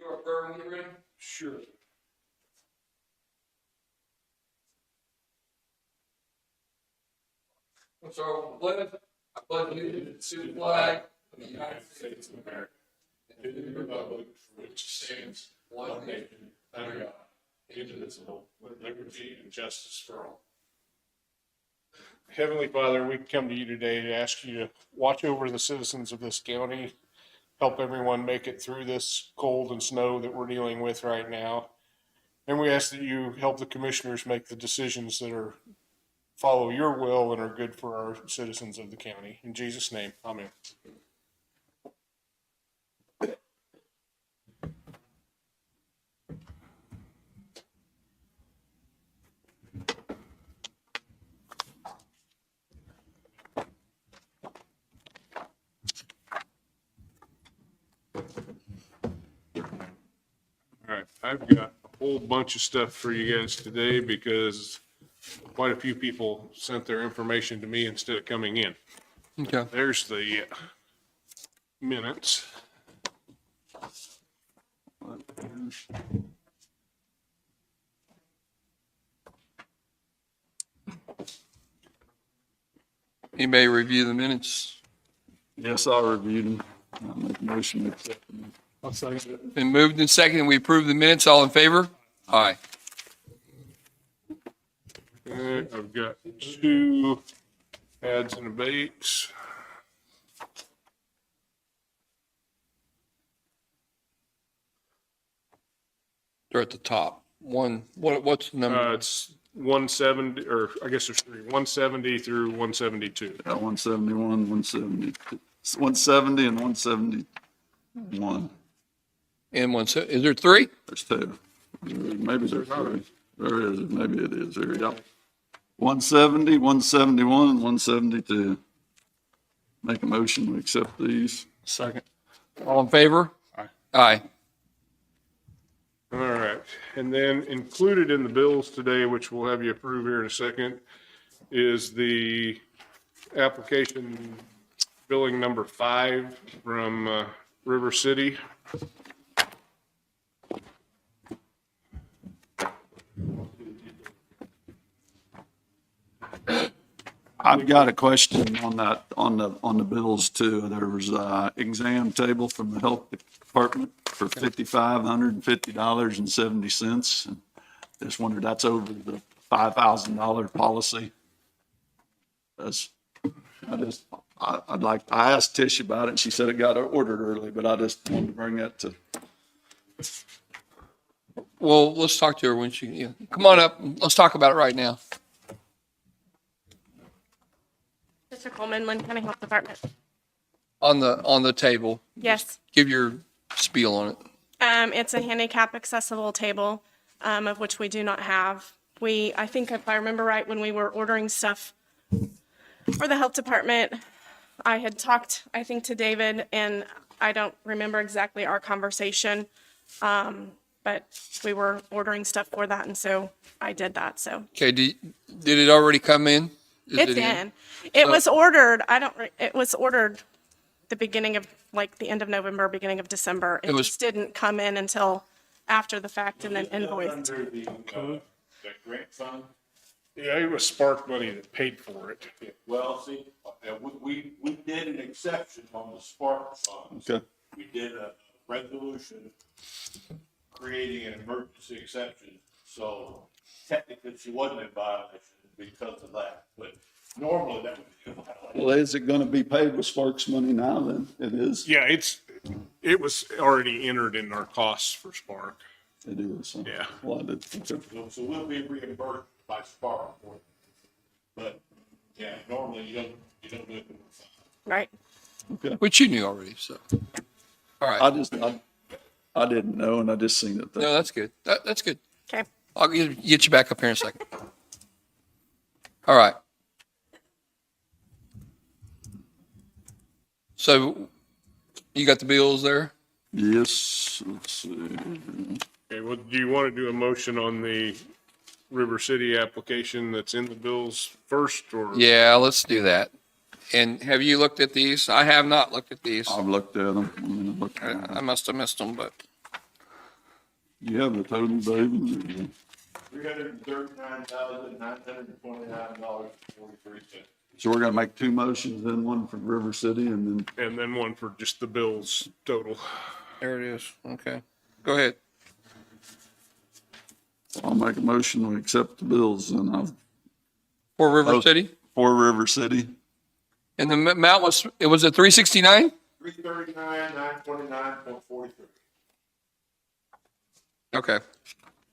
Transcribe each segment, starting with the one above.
You are firmly ready? Sure. Let's start with the pledge. I pledge allegiance to the flag of the United States of America and to the republic for which it stands, one nation, under God, indivisible, with liberty and justice for all. Heavenly Father, we come to you today to ask you to watch over the citizens of this county, help everyone make it through this cold and snow that we're dealing with right now. And we ask that you help the commissioners make the decisions that are follow your will and are good for our citizens of the county. In Jesus' name, amen. All right, I've got a whole bunch of stuff for you guys today because quite a few people sent their information to me instead of coming in. Okay. There's the minutes. Anybody review the minutes? Yes, I reviewed them. I'll make a motion to accept them. I'll second it. Been moved and seconded. We approve the minutes. All in favor? Aye. Okay, I've got 2 adds and abates. They're at the top. What's the number? It's 170, or I guess there's 3, 170 through 172. Got 171, 170, 170 and 171. And is there 3? There's 2. Maybe there's 3. There is, maybe it is there, yep. 170, 171, and 172. Make a motion to accept these. Second. All in favor? Aye. Aye. All right, and then included in the bills today, which we'll have you approve here in a second, is the application billing number 5 from River City. I've got a question on that, on the bills too. There was a exam table from the health department for $5,550.70. Just wondered, that's over the $5,000 policy. I asked Tish about it and she said it got ordered early, but I just wanted to bring that to. Well, let's talk to her when she, come on up. Let's talk about it right now. Mr. Coleman, Linn County Health Department. On the table. Yes. Give your spiel on it. It's a handicap accessible table, of which we do not have. I think if I remember right, when we were ordering stuff for the health department, I had talked, I think, to David, and I don't remember exactly our conversation. But we were ordering stuff for that, and so I did that, so. Okay, did it already come in? Is It's it in. It was ordered, it was ordered the beginning of, like, the end of November, beginning of December. It was- just didn't come in until after the fact and then invoiced. Under the grant fund? Yeah, it was Spark money that paid for it. Well, see, we did an exception on the Spark funds. Okay. We did a resolution creating an emergency exception. So technically she wasn't in violation because of that, but normally that would be a violation. Well, is it going to be paid with Sparks money now then? It is? Yeah, it was already entered in our costs for Spark. It is. Huh? Yeah. Well, I did. Okay. So we'll be reimbursed by Spark for it. But yeah, normally you don't do it. Right. Okay. Which you knew already, so. All right. I didn't know, and I just seen it there. No, that's good. That's good. Okay. I'll get you back up here in a second. All right. So you got the bills there? Yes, let's see. Okay, well, do you want to do a motion on the River City application that's in the bills first, or? Yeah, let's do that. And have you looked at these? I have not looked at these. I've looked at them. I must have missed them, but You have the total, David? $339,929.43. So we're gonna make two motions, then one for River City and then, And then one for just the bills total. There it is. Okay. Go ahead. I'll make a motion to accept the bills and I'll, For River Oh. City. for River City. And the amount was, it was at 369? $339,929.43. Okay.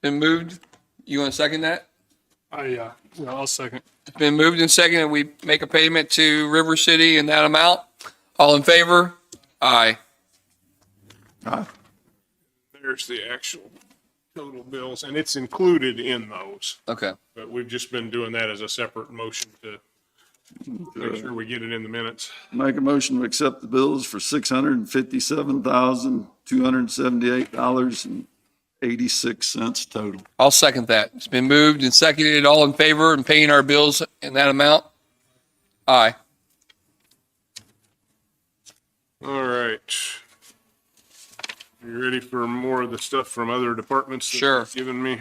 Been moved. You want to second that? Yeah, I'll second. It's been moved and seconded. We make a payment to River City in that amount. All in favor? Aye. Aye. There's the actual total bills, and it's included in those. Okay. But we've just been doing that as a separate motion to make sure we get it in the minutes. Make a motion to accept the bills for $657,278.86 total. I'll second that. It's been moved and seconded. All in favor and paying our bills in that amount? Aye. All right. You ready for more of the stuff from other departments? that Sure. you've Given me.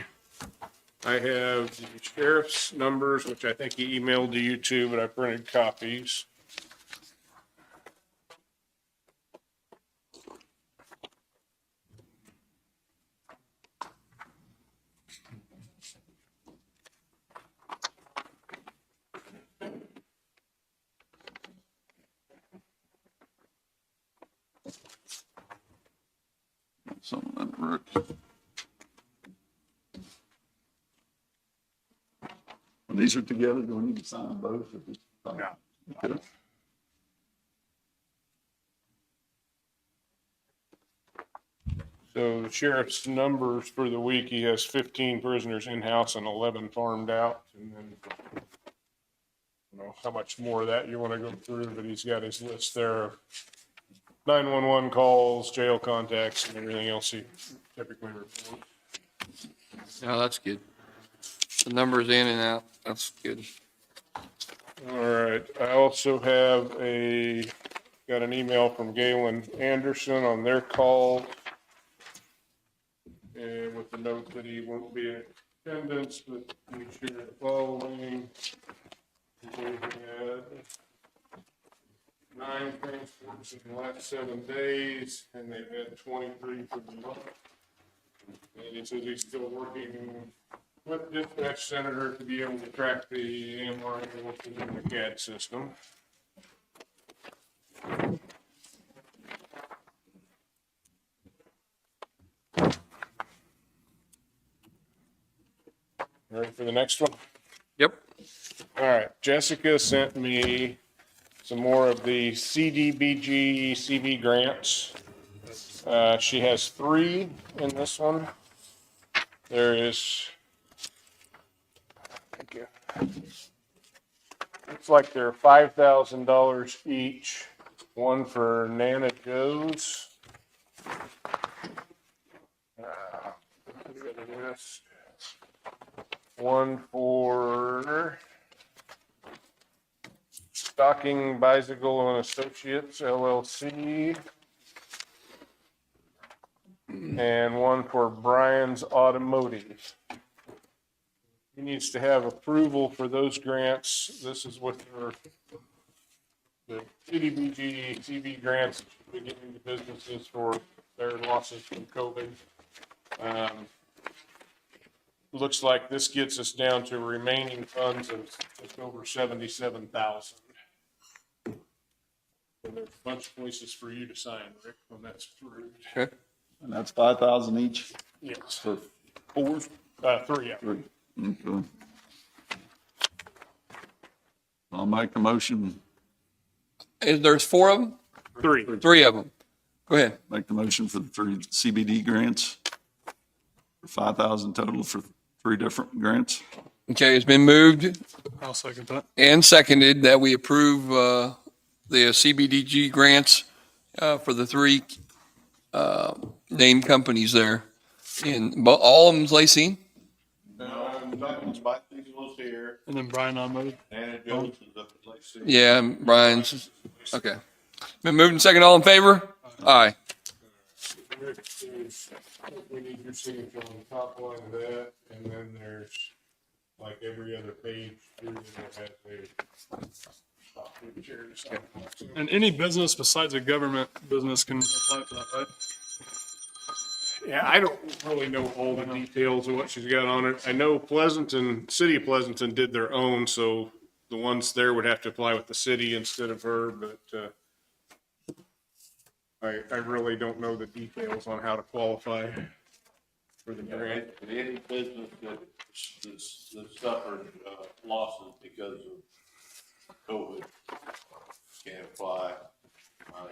I have the sheriff's numbers, which I think he emailed to you too, but I printed copies. Some of them work. When these are together, do we need to sign them both? No. Okay. So the sheriff's numbers for the week, he has 15 prisoners in-house and 11 farmed out. And then, I don't know how much more of that you want to go through, but he's got his list there of 911 calls, jail contacts, and everything else he typically reports. Oh, that's good. The numbers in and out. That's good. All right, I also have got an email from Galen Anderson on their call. And with the note that he won't be in attendance, but we share the following. They had 9 transports in the last 7 days, and they've had 23 for the month. And he says he's still working with dispatch center to be able to track the AMR within the CAD system. Ready for the next one? Yep. All right, Jessica sent me some more of the CDBG CV grants. She has 3 in this one. There is, thank you. Looks like they're $5,000 each. One for Nana Joe's. One for Stocking Bicycle and Associates LLC. And one for Brian's Automotive. He needs to have approval for those grants. This is what the CDBG CV grants beginning to businesses for their losses from COVID. Looks like this gets us down to remaining funds of just over 77,000. And there's a bunch of places for you to sign, Rick, when that's approved. Okay. And that's 5,000 each Yes, for 4, 3, yeah. 3. Okay. I'll make the motion, There's 4 of them? 3. 3 of them. Go ahead. make the motion for the 3 CBD grants. For 5,000 total for 3 different grants. Okay, it's been moved I'll second that. and seconded that we approve the CBDG grants for the 3 named companies there. And all of them's Lacey? Dr. Bicycles here, And then Brian Ahmed. Anna Jones is up at Lake City. Yeah, and Brian's. Okay. Been moved and seconded. All in favor? Aye. Rick, we need your signature on the top line of that, and then there's, like every other page, here that has a signature and stuff. And any business besides a government business can apply for that, right? Yeah, I don't really know all the details of what she's got on it. I know Pleasanton, City of Pleasanton did their own, so the ones there would have to apply with the city instead of her, but, I really don't know the details on how to qualify for the grant. Any business that suffered losses because of COVID can apply.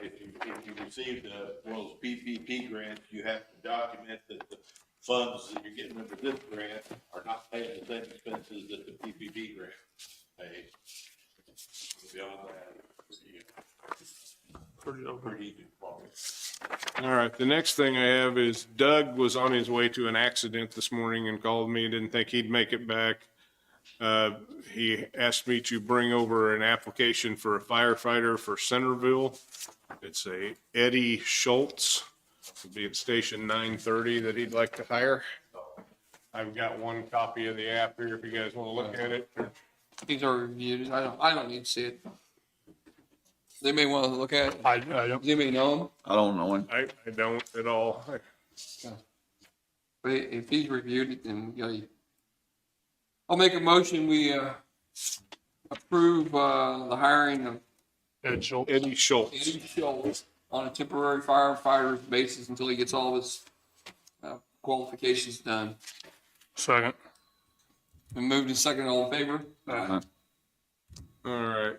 If you received one of those PPP grants, you have to document that the funds that you're getting under this grant are not paying the same expenses that the PPP grant pays. Beyond that, pretty easy problem. All right, the next thing I have is Doug was on his way to an accident this morning and called me, didn't think he'd make it back. He asked me to bring over an application for a firefighter for Centerville. It's a Eddie Schultz, will be at station 930 that he'd like to hire. I've got one copy of the app here if you guys want to look at it. These are reviewed. I don't need to see it. They may want to look at it. I don't. Does anybody know him? I don't know him. I don't at all. But if he's reviewed it, then, I'll make a motion, we, approve, the hiring of Ed Schultz. Eddie Schultz. Eddie Schultz on a temporary firefighter basis until he gets all of his, qualifications done. Second. Been moved and second, all in favor? All right.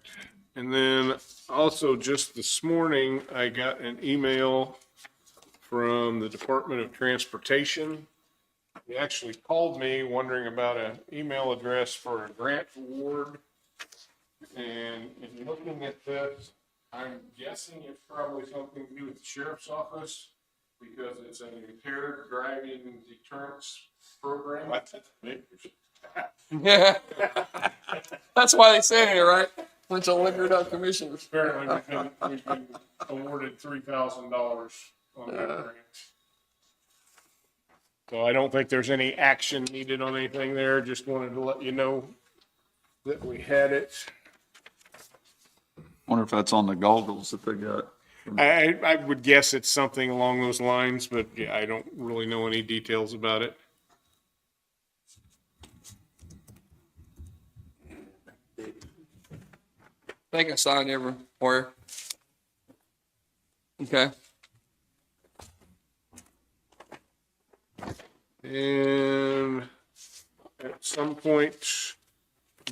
And then also just this morning, I got an email from the Department of Transportation. He actually called me wondering about an email address for a grant award. And in looking at this, I'm guessing it's probably something to do with the sheriff's office because it's an impaired driving deterrence program. Yeah. That's why they say it, right? Bunch of liquored up commissioners. Apparently, we've been awarded $3,000 on that grant. So I don't think there's any action needed on anything there. Just wanted to let you know that we had it. Wonder if that's on the goggles that they got. I would guess it's something along those lines, but yeah, I don't really know any details about it. I think I signed everywhere. Okay. And at some point,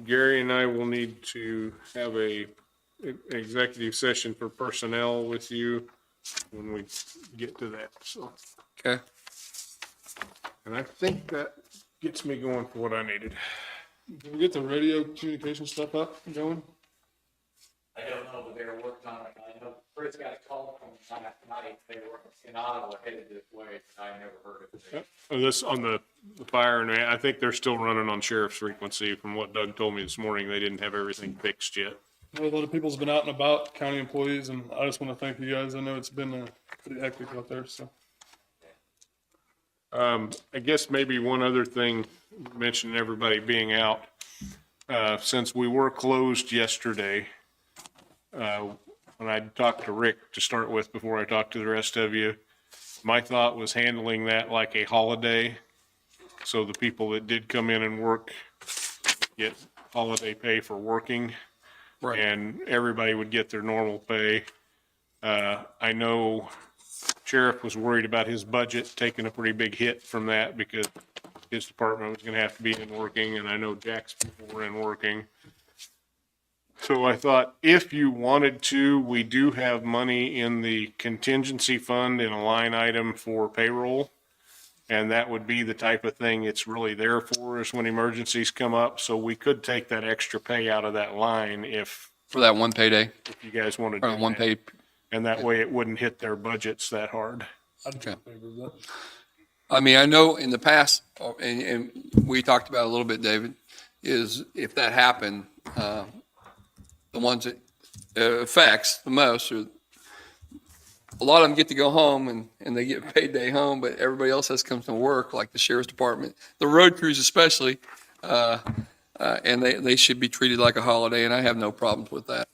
Gary and I will need to have a executive session for personnel with you when we get to that, so. Okay. And I think that gets me going for what I needed. Did we get the radio communication stuff up and going? I don't know, but they were working on it. I know Chris got a call from last night. They were in Ottawa headed this way, and I never heard of it. This on the fire, and I think they're still running on sheriff's frequency. From what Doug told me this morning, they didn't have everything fixed yet. Well, a lot of people's been out and about, county employees, and I just want to thank you guys. I know it's been pretty hectic out there, so. I guess maybe one other thing, mentioning everybody being out, since we were closed yesterday, when I talked to Rick to start with before I talked to the rest of you, my thought was handling that like a holiday. So the people that did come in and work get holiday pay for working. Right. And everybody would get their normal pay. I know Sheriff was worried about his budget taking a pretty big hit from that because his department was gonna have to be in working, and I know Jack's people were in working. So I thought if you wanted to, we do have money in the contingency fund in a line item for payroll. And that would be the type of thing it's really there for us when emergencies come up. So we could take that extra pay out of that line if For that one payday, you guys wanted to or do one that. pay. And that way it wouldn't hit their budgets that hard. I'd be Okay. in favor of that. I mean, I know in the past, and we talked about it a little bit, David, is if that happened, the ones that it affects the most are a lot of them get to go home and they get paid day home, but everybody else has to come to work, like the sheriff's department, the road crews especially. And they should be treated like a holiday, and I have no problems with that.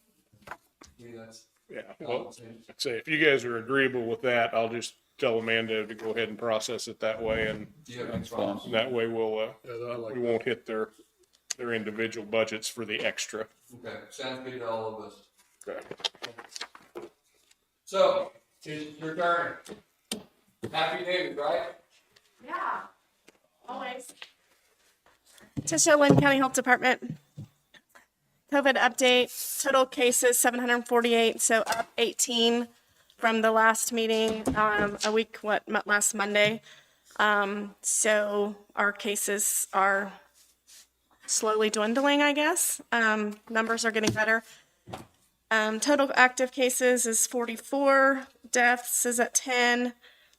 Yeah, well, I'd say if you guys are agreeable with that, I'll just tell Amanda to go ahead and process it that way, and that way we'll, we won't hit their individual budgets for the extra. Okay, sounds good to all of us. Okay. So, it's your turn. Happy David, right? Yeah, always. Tisha, Linn County Health Department. COVID update, total cases 748, so up 18 from the last meeting, last Monday. So our cases are slowly dwindling, I guess. Numbers are getting better. Total active cases is 44, deaths is at 10.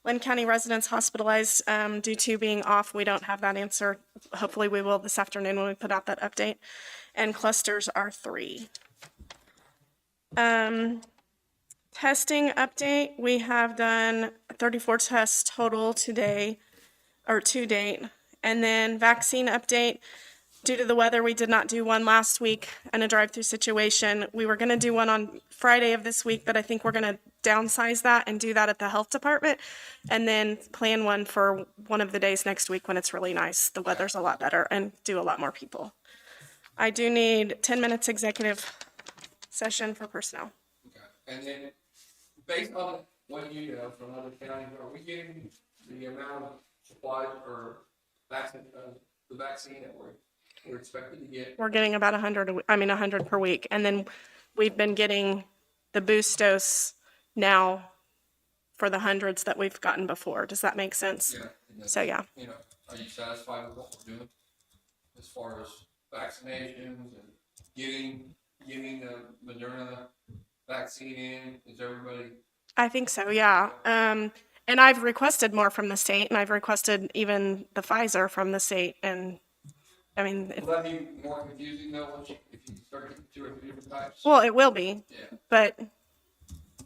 Linn County residents hospitalized due to being off. We don't have that answer. Hopefully we will this afternoon when we put out that update. And clusters are 3. Testing update, we have done 34 tests total today, or to date. And then vaccine update, due to the weather, we did not do one last week in a drive-through situation. We were gonna do one on Friday of this week, but I think we're gonna downsize that and do that at the health department. And then plan one for one of the days next week when it's really nice, the weather's a lot better, and do a lot more people. I do need 10 minutes executive session for personnel. Okay. And then, based on what you know from other counties, are we getting the amount of supplies or vaccine, the vaccine that we're expected to get? We're getting about 100 per week. And then we've been getting the boost dose now for the hundreds that we've gotten before. Does that make sense? Yeah. So, yeah. You know, are you satisfied with what we're doing as far as vaccinations and getting the Moderna vaccine in? Is everybody? I think so, yeah. And I've requested more from the state, and I've requested even the Pfizer from the state. And I mean, Will that be more confusing though if you start getting 2 or 3 different types? well, it will be, Yeah. but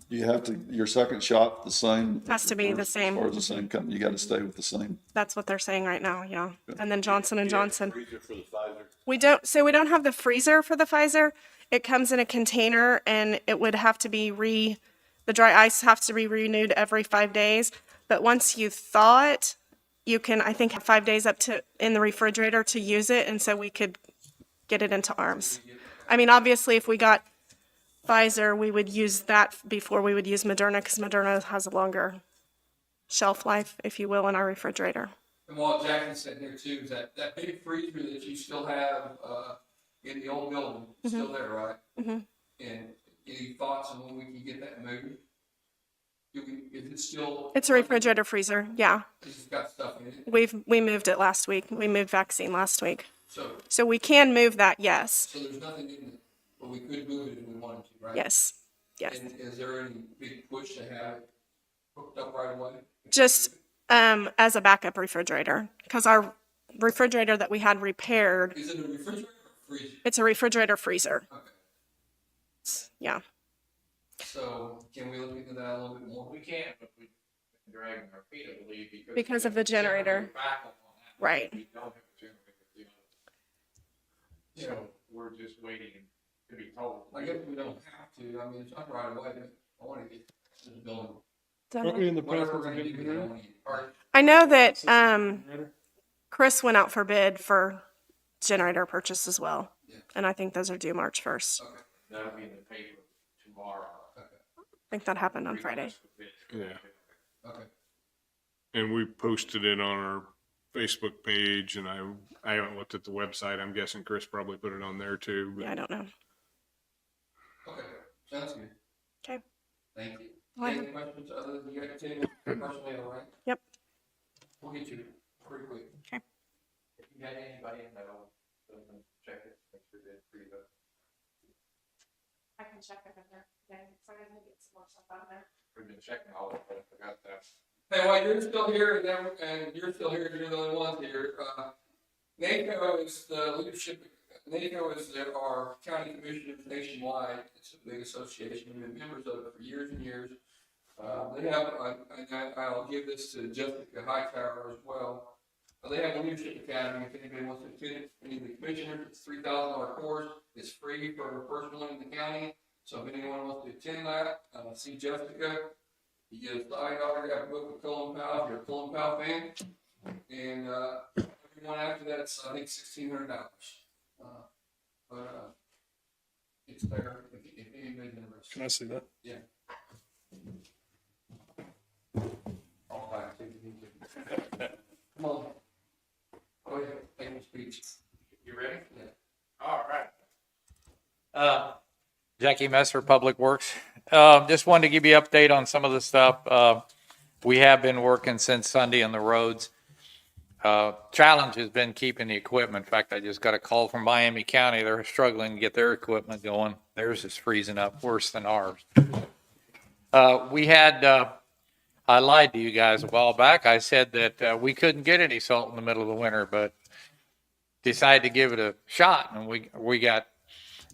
You have to, your second shot, the same. Has to be the same. As far as the same company, you got to stay with the same. that's what they're saying right now, yeah. And then Johnson and Johnson. Freezer for the Pfizer. We don't have the freezer for the Pfizer. It comes in a container, and it would have to be the dry ice has to be renewed every 5 days. But once you thaw it, you can, I think, have 5 days up to in the refrigerator to use it, and so we could get it into arms. I mean, obviously, if we got Pfizer, we would use that before we would use Moderna, because Moderna has a longer shelf life, if you will, in our refrigerator. And while Jackson's sitting here too, is that big freezer that you still have, in the old building, is still there, right? Mhm. And any thoughts on when we can get that moved? Is it still? It's a refrigerator freezer, yeah. It's got stuff in it, We moved it last week. We moved vaccine last week. so So we can move that, yes. there's nothing in it, but we could move it if we wanted to, right? Yes, yes. And is there any big push to have it hooked up right away? Just as a backup refrigerator, because our refrigerator that we had repaired, Is it a refrigerator or freezer? it's a refrigerator freezer. Okay, Yeah. so can we look into that a little bit more? We can't, but we've been dragging our feet, I believe, Because of the generator. Backup on that. Right. We don't have a generator. So we're just waiting to be told. I guess we don't have to, I mean, it's not right away, I wanna get this building, Aren't we in the whatever process we're of gonna do, getting we rid don't of wanna get, or, I know that it? Chris went out for bid for generator purchase as well. Yeah. And I think those are due March 1st. okay, That'll be in the paper tomorrow. I think that happened on Friday. Yeah. okay. And we posted it on our Facebook page, and I haven't looked at the website. I'm guessing Chris probably put it on there too. But Yeah, I don't know. Okay, sounds good. Okay. Thank you. Well, I Any questions other than you got to personally, all right? Yep. We'll get you pretty quick. If you got anybody in there, check it, make sure they're free to. I can check it in there. Yeah, so I'm gonna get some more stuff out of there. We've been checking all of it, I forgot that. Hey, while you're still here and you're still here, you're the only ones here, NACO is the leadership, NACO is our county commissioners nationwide. It's a big association. We've been members of it for years and years. They have, I'll give this to Jessica Hightower as well. They have a leadership academy, if anybody wants to attend it, any of the commissioners, it's $3,000 course, it's free for a person in the county. So if anyone wants to attend that, see Jessica, you get a $5 book with Cullen Powell, if you're a Cullen Powell fan. And, everyone after that's, I think, $1,600. But, it's there if anybody's interested. Can I see that? Yeah. All right, take it easy. Come on. Go ahead, take your speech. You ready? Yeah. All right. Jackie Messer, Public Works. Just wanted to give you an update on some of the stuff. We have been working since Sunday on the roads. Challenge has been keeping the equipment. In fact, I just got a call from Miami County. They're struggling to get their equipment going. Theirs is freezing up worse than ours. We had, I lied to you guys a while back. I said that we couldn't get any salt in the middle of the winter, but decided to give it a shot. And we got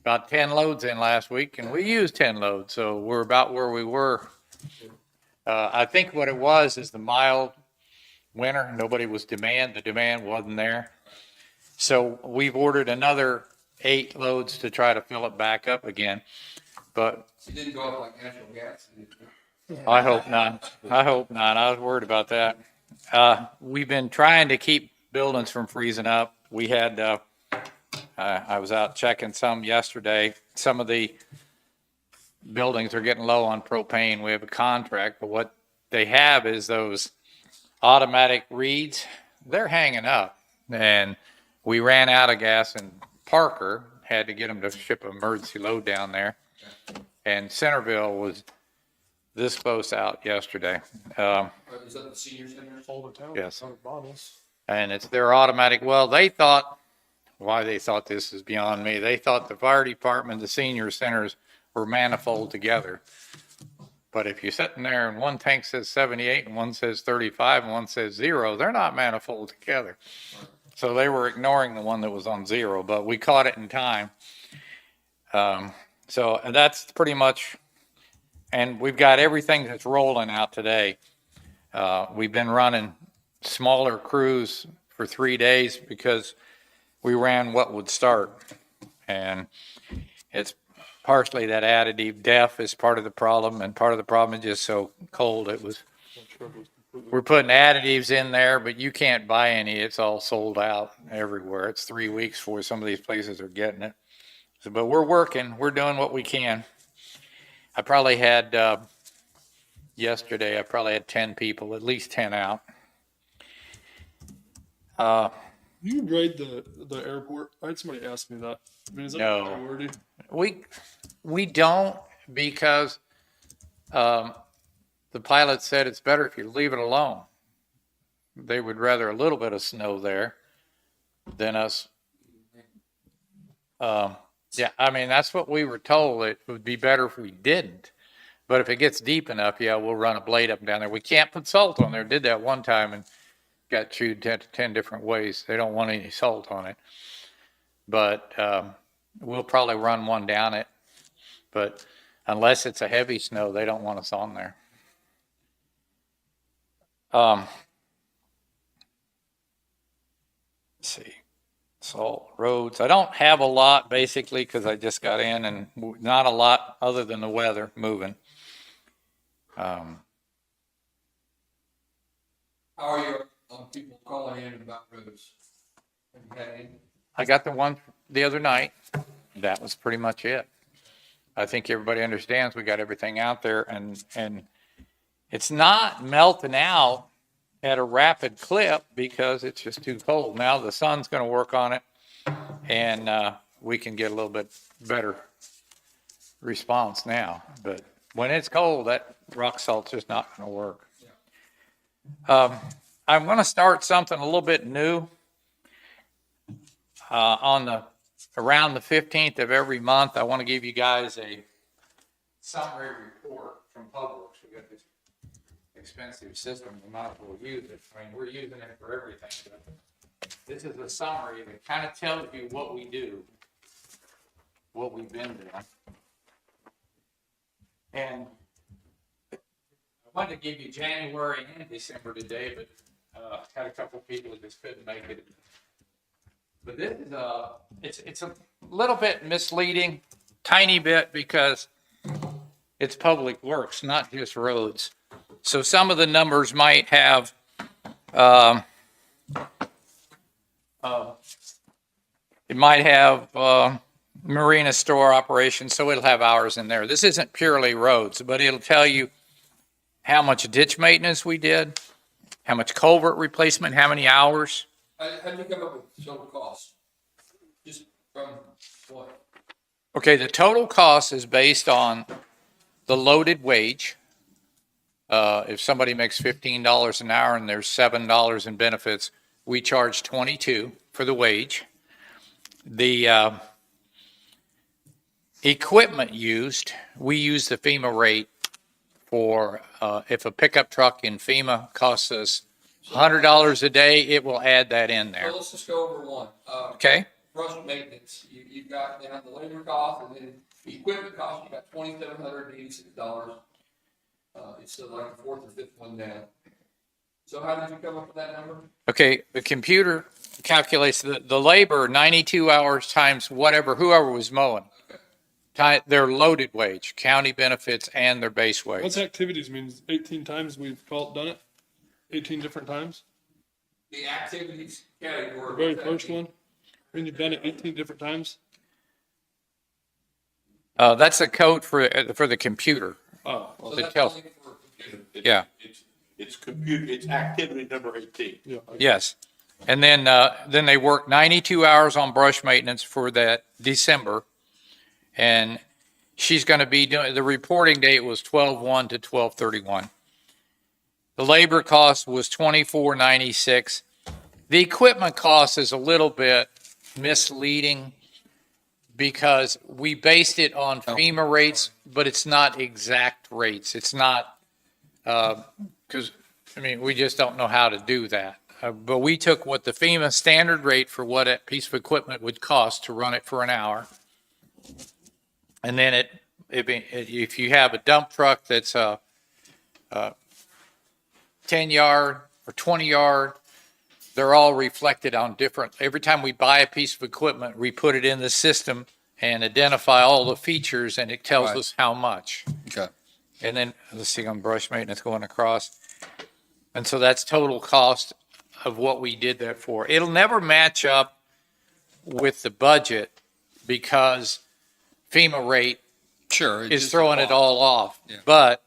about 10 loads in last week, and we used 10 loads. So we're about where we were. I think what it was is the mild winter. Nobody was the demand wasn't there. So we've ordered another 8 loads to try to fill it back up again. But It didn't go up like natural gas. I hope not. I hope not. I was worried about that. We've been trying to keep buildings from freezing up. We had, I was out checking some yesterday. Some of the buildings are getting low on propane. We have a contract, but what they have is those automatic reads. They're hanging up. And we ran out of gas in Parker, had to get them to ship an emergency load down there. And Centerville was this close out yesterday. Is that the senior center? All the town. Yes. Out of bottles. And it's their automatic. Well, they thought, why they thought this is beyond me. They thought the fire department, the senior centers were manifold together. But if you're sitting there and one tank says 78 and one says 35 and one says 0, they're not manifold together. So they were ignoring the one that was on 0, but we caught it in time. So that's pretty much, and we've got everything that's rolling out today. We've been running smaller crews for 3 days because we ran what would start. And it's partially that additive DEF is part of the problem, and part of the problem is just so cold. We're putting additives in there, but you can't buy any. It's all sold out everywhere. It's 3 weeks before some of these places are getting it. So, but we're working. We're doing what we can. I probably had, yesterday, I probably had 10 people, at least 10 out. You can grade the airport. I had somebody ask me that. I mean, is that No. a priority? We don't, because the pilot said it's better if you leave it alone. They would rather a little bit of snow there than us. Yeah, I mean, that's what we were told. It would be better if we didn't. But if it gets deep enough, yeah, we'll run a blade up and down there. We can't put salt on there. Did that one time and got chewed 10 different ways. They don't want any salt on it. But we'll probably run one down it. But unless it's a heavy snow, they don't want us on there. Let's see. Salt roads. I don't have a lot basically because I just got in, and not a lot other than the weather moving. How are your people calling in about roads? Have you had any? I got the one the other night. That was pretty much it. I think everybody understands we got everything out there, and it's not melting out at a rapid clip because it's just too cold. Now the sun's going to work on it, and we can get a little bit better response now. But when it's cold, that rock salt's just not going to work. I'm going to start something a little bit new. Around the 15th of every month, I want to give you guys a summary report from Publix. We got this expensive system, we might as well use it. I mean, we're using it for everything. But this is a summary that kind of tells you what we do, what we've been doing. And wanted to give you January and December today, but had a couple people that just couldn't make it. But this is it's a little bit misleading, tiny bit, because it's public works, not just roads. So some of the numbers might have it might have marina store operations, so it'll have hours in there. This isn't purely roads, but it'll tell you how much ditch maintenance we did, how much culvert replacement, how many hours. How did you come up with the total cost? Just from what? Okay, the total cost is based on the loaded wage. If somebody makes $15 an hour and there's $7 in benefits, we charge $22 for the wage. The equipment used, we use the FEMA rate for, if a pickup truck in FEMA costs us $100 a day, it will add that in there. Well, let's just go over one. Okay? Brush maintenance, you've got down the labor cost, and then the equipment cost, you got $2,786. It's like the fourth or fifth one down. So how did you come up with that number? Okay, the computer calculates the labor, 92 hours times whatever, whoever was mowing. Their loaded wage, county benefits, and their base wage. What's activities means? 18 times we've done it? 18 different times? The activities category. The very first one? When you've done it 18 different times? That's a code for the computer. Oh, So It that's tells- only for computer. Yeah. It's activity number 18. yeah. Yes. And then they work 92 hours on brush maintenance for that December. And she's going to be doing, the reporting date was 12/1 to 12/31. The labor cost was $24.96. The equipment cost is a little bit misleading because we based it on FEMA rates, but it's not exact rates. It's not, because, I mean, we just don't know how to do that. But we took what the FEMA standard rate for what a piece of equipment would cost to run it for an hour. And then if you have a dump truck that's a 10-yard or 20-yard, they're all reflected on different. Every time we buy a piece of equipment, we put it in the system and identify all the features, and it tells us how much. Okay. And then, let's see, on brush maintenance going across. And so that's total cost of what we did that for. It'll never match up with the budget because FEMA rate Sure. is throwing it all off. Yeah. But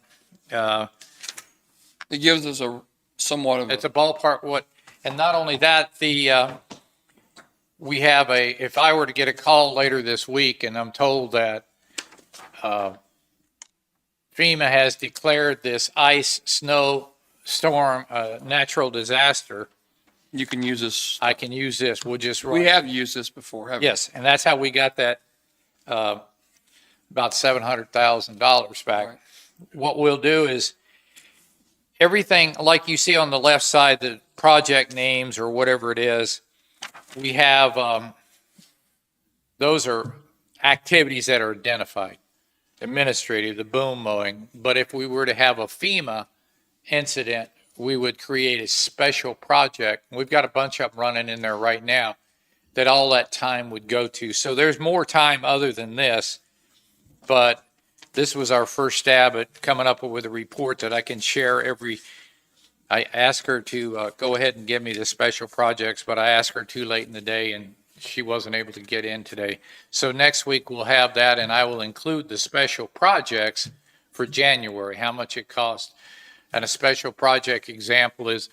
It gives us a somewhat of it's a ballpark and not only that, we have if I were to get a call later this week and I'm told that FEMA has declared this ice, snow, storm, natural disaster, you can use this. I can use this. We'll just run. We have used this before, haven't we? Yes, and that's how we got that about $700,000 back. Right. What we'll do is everything like you see on the left side, the project names or whatever it is, we have those are activities that are identified, administrative, the boom mowing. But if we were to have a FEMA incident, we would create a special project. We've got a bunch of them running in there right now that all that time would go to. So there's more time other than this, but this was our first stab at coming up with a report that I can share I asked her to go ahead and give me the special projects, but I asked her too late in the day and she wasn't able to get in today. So next week we'll have that, and I will include the special projects for January, how much it cost. And a special project example is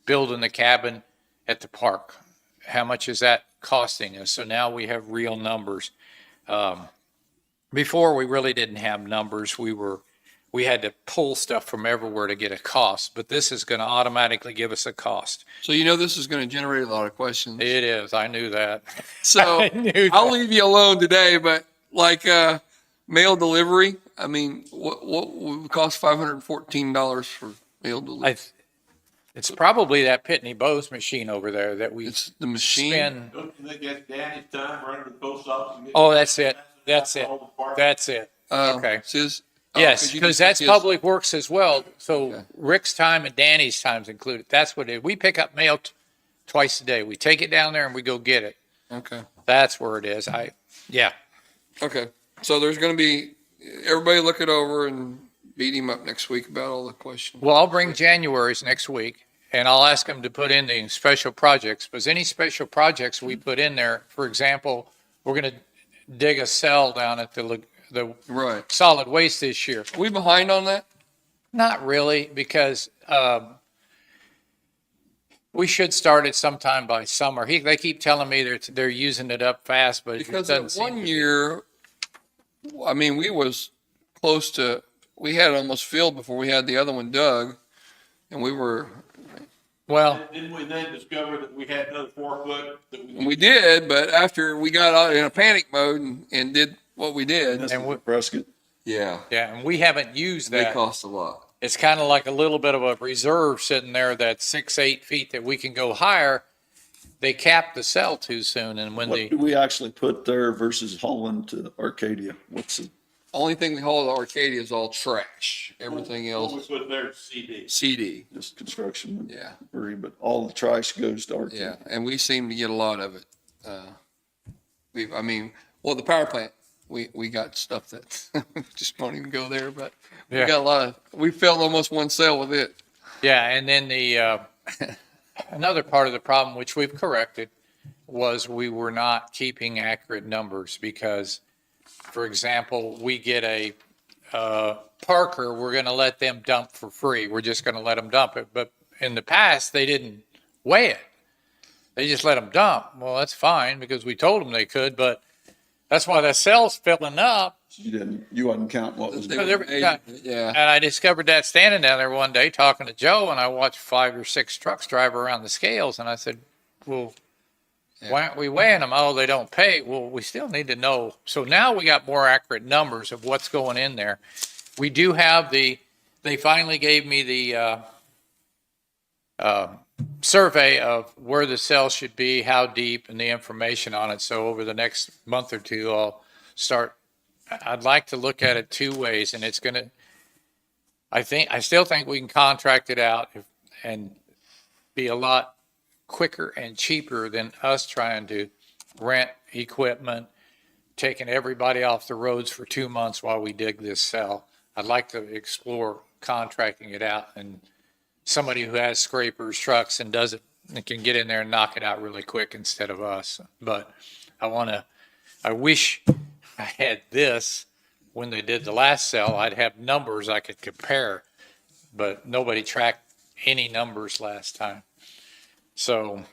building the cabin at the park. How much is that costing us? So now we have real numbers. Before we really didn't have numbers. We had to pull stuff from everywhere to get a cost, but this is going to automatically give us a cost. So this is going to generate a lot of questions. It is. I knew that. So I knew that. I'll leave you alone today, but like mail delivery, I mean, what would cost $514 for mail delivery? It's probably that Pitney Bowes machine over there that we It's the machine. spend. Don't you think that's Danny's time running to the post office? and getting- Oh, that's it. That's it. all the parts? That's it. Okay. Says, Yes, 'cause you because can that's put this- Public Works as well. So Okay. Rick's time and Danny's time's included. That's what it, we pick up mail twice a day. We take it down there and we go get it. Okay. That's where it is. Yeah. Okay. So there's going to be, everybody look it over and beat him up next week about all the questions. Well, I'll bring January's next week and I'll ask them to put in the special projects, because any special projects we put in there, for example, we're going to dig a cell down at the Right. solid waste this year. Are we behind on that? Not really, because we should start it sometime by summer. They keep telling me they're using it up fast, but it Because doesn't at seem one to be. year, I mean, we was close to, we had it almost filled before we had the other one dug. And we were, Well, Didn't we then discover that we had another 4 foot that we? we did, but after we got out in a panic mode and did what we did. That's And we- Prescott. Yeah. yeah, and we haven't used They that. cost a lot. It's kind of like a little bit of a reserve sitting there, that 6, 8 feet that we can go higher. They capped the cell too soon, and when What do we actually put there versus hauling to Arcadia? What's the, Only thing we haul to Arcadia is all trash. Everything What we else, put there is CD. CD. just construction? Yeah. Debris, but all the trash goes to Arcadia. Yeah. And we seem to get a lot of it. I mean, well, the power plant, we got stuff that just won't even go there, but we Yeah. got a lot of, we filled almost one cell with it. Yeah, and then the another part of the problem, which we've corrected, was we were not keeping accurate numbers, because, for example, we get a Parker, we're going to let them dump for free. We're just going to let them dump it. But in the past, they didn't weigh it. They just let them dump. Well, that's fine, because we told them they could, but that's why the cell's filling up. You wasn't counting what was They But were every made- time- Yeah. And I discovered that standing down there one day talking to Joe, and I watched 5 or 6 trucks drive around the scales, and I said, well, why aren't we weighing them? Oh, they don't pay. Well, we still need to know. So now we got more accurate numbers of what's going in there. We do have they finally gave me the survey of where the cell should be, how deep, and the information on it. So over the next month or two, I'd like to look at it 2 ways, and it's going to, I still think we can contract it out and be a lot quicker and cheaper than us trying to rent equipment, taking everybody off the roads for 2 months while we dig this cell. I'd like to explore contracting it out, and somebody who has scrapers, trucks, and does it, and can get in there and knock it out really quick instead of us. But I wish I had this when they did the last cell. I'd have numbers I could compare, but nobody tracked any numbers last time. So,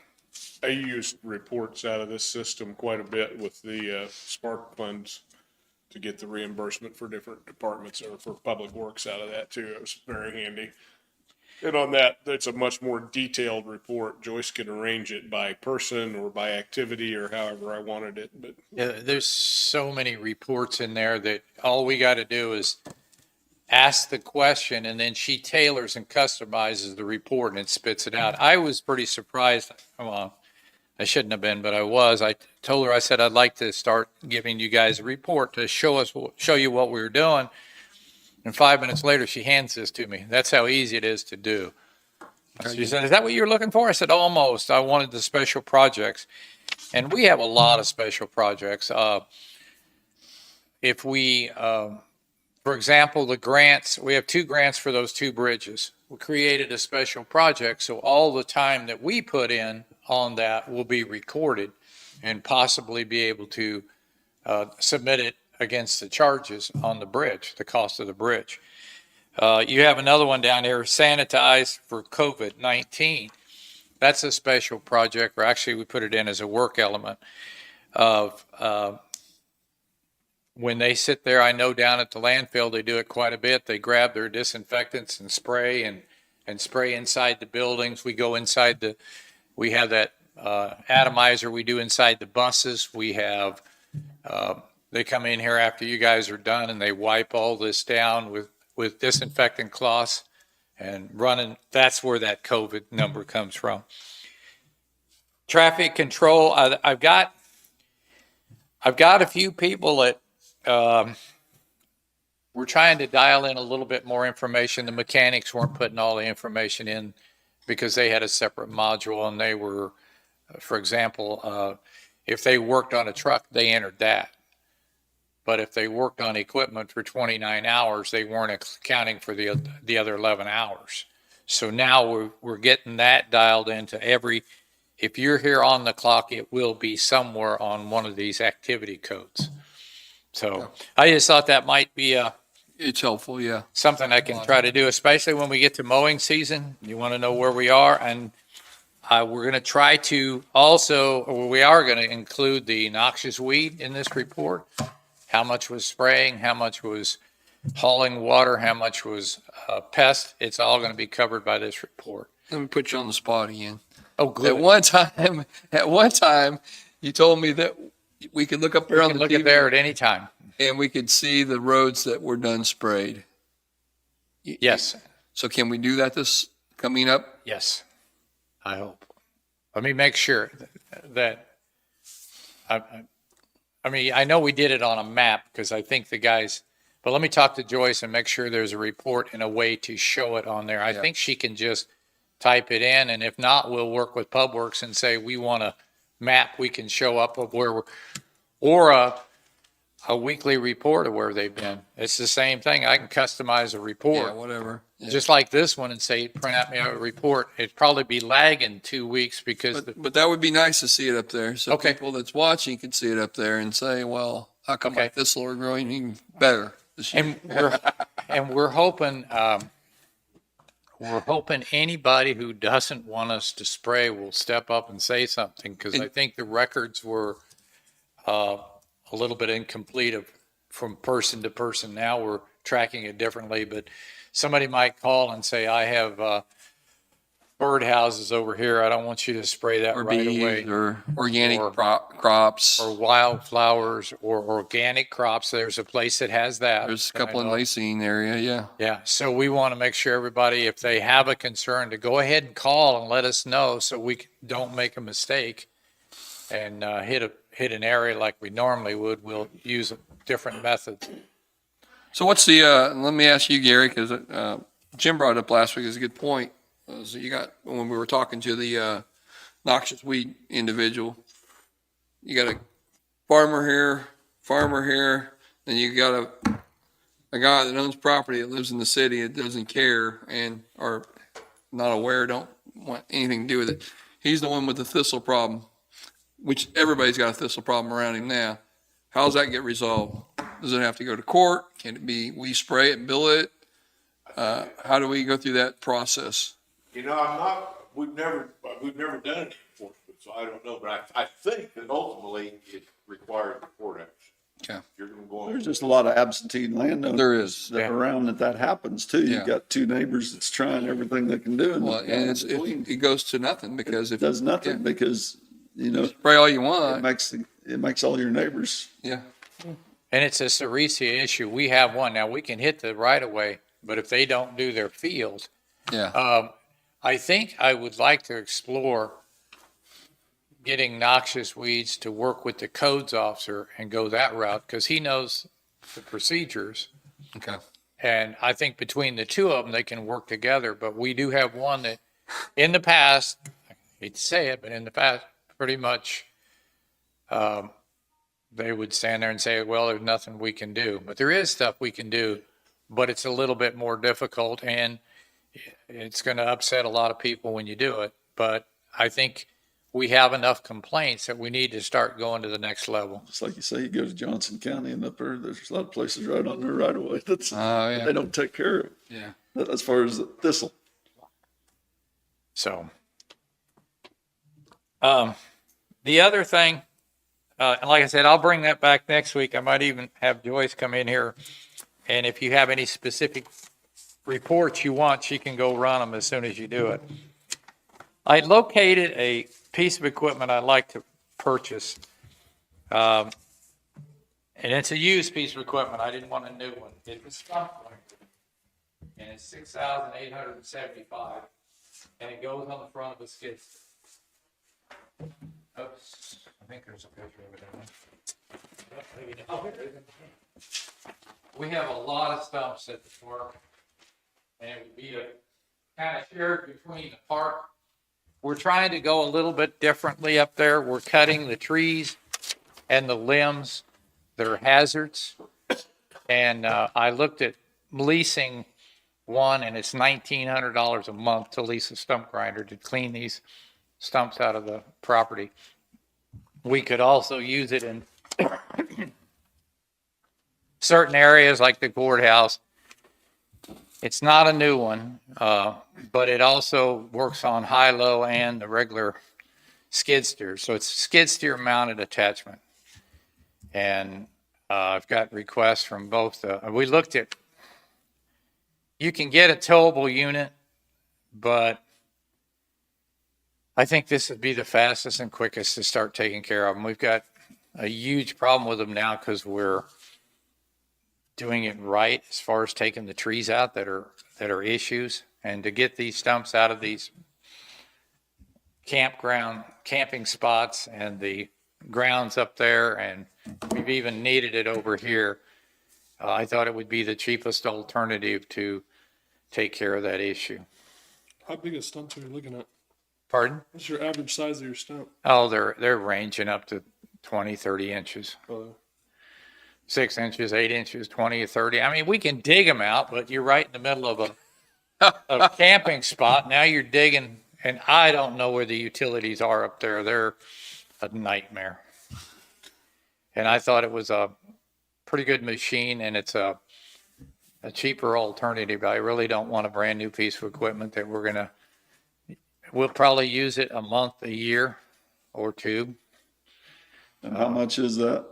I used reports out of this system quite a bit with the Spark funds to get the reimbursement for different departments, or for Public Works out of that too. It was very handy. And on that, it's a much more detailed report. Joyce can arrange it by person or by activity or however I wanted it, but yeah, there's so many reports in there that all we got to do is ask the question, and then she tailors and customizes the report and spits it out. I was pretty surprised. Well, I shouldn't have been, but I was. I told her, I said, I'd like to start giving you guys a report to show you what we were doing. And 5 minutes later, she hands this to me. That's how easy it is to do. She said, is that what you're looking for? I said, almost. I wanted the special projects. And we have a lot of special projects. If we, for example, the grants, we have 2 grants for those 2 bridges. We created a special project, so all the time that we put in on that will be recorded and possibly be able to submit it against the charges on the bridge, the cost of the bridge. You have another one down here, sanitize for COVID-19. That's a special project, or actually we put it in as a work element of when they sit there. I know down at the landfill, they do it quite a bit. They grab their disinfectants and spray and spray inside the buildings. We go inside we have that atomizer we do inside the buses. We have, they come in here after you guys are done and they wipe all this down with disinfectant cloths and running. That's where that COVID number comes from. Traffic control. I've got a few people that we're trying to dial in a little bit more information. The mechanics weren't putting all the information in because they had a separate module and they were, for example, if they worked on a truck, they entered that. But if they worked on equipment for 29 hours, they weren't accounting for the other 11 hours. So now we're getting that dialed into if you're here on the clock, it will be somewhere on one of these activity codes. So I just thought that might be It's helpful, yeah. something I can try to do, especially when we get to mowing season. You want to know where we are, and we're going to try to we are going to include the noxious weed in this report. How much was spraying, how much was hauling water, how much was pest. It's all going to be covered by this report. Let me put you on the spot again. Oh, good. At one time, you told me that we could look up there on the Look TV at there at any time. and we could see the roads that were done sprayed. Yes. So can we do that this coming up? Yes. I hope. Let me make sure that I mean, I know we did it on a map because I think the guys, but let me talk to Joyce and make sure there's a report and a way to show it on there. I think she can just type it in, and if not, we'll work with PubWorks and say we want a map we can show up of where we're, or a weekly report of where they've been. It's the same thing. I can customize a Yeah, report, whatever. Yeah. just like this one, and say, print out me a report. It'd probably be lagging 2 weeks because But that would be nice to see it up there. So Okay. people that's watching can see it up there and say, well, how come my Okay. thistle are growing even better this year? and we're hoping anybody who doesn't want us to spray will step up and say something, because I think the records were a little bit incomplete from person to person. Now we're tracking it differently, but somebody might call and say, I have birdhouses over here. I don't want you to spray that Or right bees away. or organic Or- crops. Or wildflowers or organic crops. There's a place that has that. There's a that I couple in know. Lacine area, yeah. Yeah, so we want to make sure everybody, if they have a concern, to go ahead and call and let us know so we don't make a mistake and hit an area like we normally would. We'll use a different method. So what's the, let me ask you, Gary, because Jim brought it up last week, it's a good point. So you got, when we were talking to the noxious weed individual, you got a farmer here, then you got a guy that owns property that lives in the city that doesn't care and are not aware, don't want anything to do with it. He's the one with the thistle problem, which everybody's got a thistle problem around him now. How does that get resolved? Does it have to go to court? Can it be, we spray it, bill it? How do we go through that process? You know, we've never done any enforcement, so I don't know, but I think that ultimately it requires a court action. Okay. You're gonna go on. There's just a lot of absentee landowners. There is. that around that happens too. Yeah. You've got two neighbors that's trying everything they can do. Well, and it goes to nothing because if. It does nothing yeah, because, you know, spray all you it want, makes all your neighbors. yeah. And it's a Ceresia issue. We have one. Now, we can hit the right of way, but if they don't do their field, Yeah, I think I would like to explore getting noxious weeds to work with the codes officer and go that route, because he knows the procedures. okay. And I think between the two of them, they can work together. But we do have one that in the past, I hate to say it, but in the past, pretty much, they would stand there and say, well, there's nothing we can do. But there is stuff we can do, but it's a little bit more difficult and it's going to upset a lot of people when you do it. But I think we have enough complaints that we need to start going to the next level. It's like you say, you go to Johnson County and up there's a lot of places right on there right away. That's, Oh, yeah. they don't take care of it. Yeah. As far as the thistle. So, the other thing, and like I said, I'll bring that back next week. I might even have Joyce come in here. And if you have any specific reports you want, she can go run them as soon as you do it. I located a piece of equipment I'd like to purchase. And it's a used piece of equipment. I didn't want a new one. It's a stump pointer. And it's $6,875. And it goes on the front of a skid steer. Oops, I think there's a picture of it in there. Oh, here it is. we have a lot of stumps at the park. And it would be a kind of shared between the park. We're trying to go a little bit differently up there. We're cutting the trees and the limbs that are hazards. And I looked at leasing one, and it's $1,900 a month to lease a stump grinder to clean these stumps out of the property. We could also use it in certain areas like the courthouse. It's not a new one, but it also works on high-low and the regular skid steer. So it's skid steer mounted attachment. And I've got requests from both. We looked at, you can get a towable unit, but I think this would be the fastest and quickest to start taking care of them. We've got a huge problem with them now because we're doing it right as far as taking the trees out that are issues, and to get these stumps out of these camping spots and the grounds up there, and we've even needed it over here. I thought it would be the cheapest alternative to take care of that issue. How big a stumps are you looking at? Pardon? What's your average size of your stump? Oh, they're ranging up to 20, 30 inches. 6 inches, 8 inches, 20 or 30. I mean, we can dig them out, but you're right in the middle of a camping spot. Now you're digging, and I don't know where the utilities are up there. They're a nightmare. And I thought it was a pretty good machine, and it's a cheaper alternative. I really don't want a brand new piece of equipment that we'll probably use it a month, a year or two. And how much is that?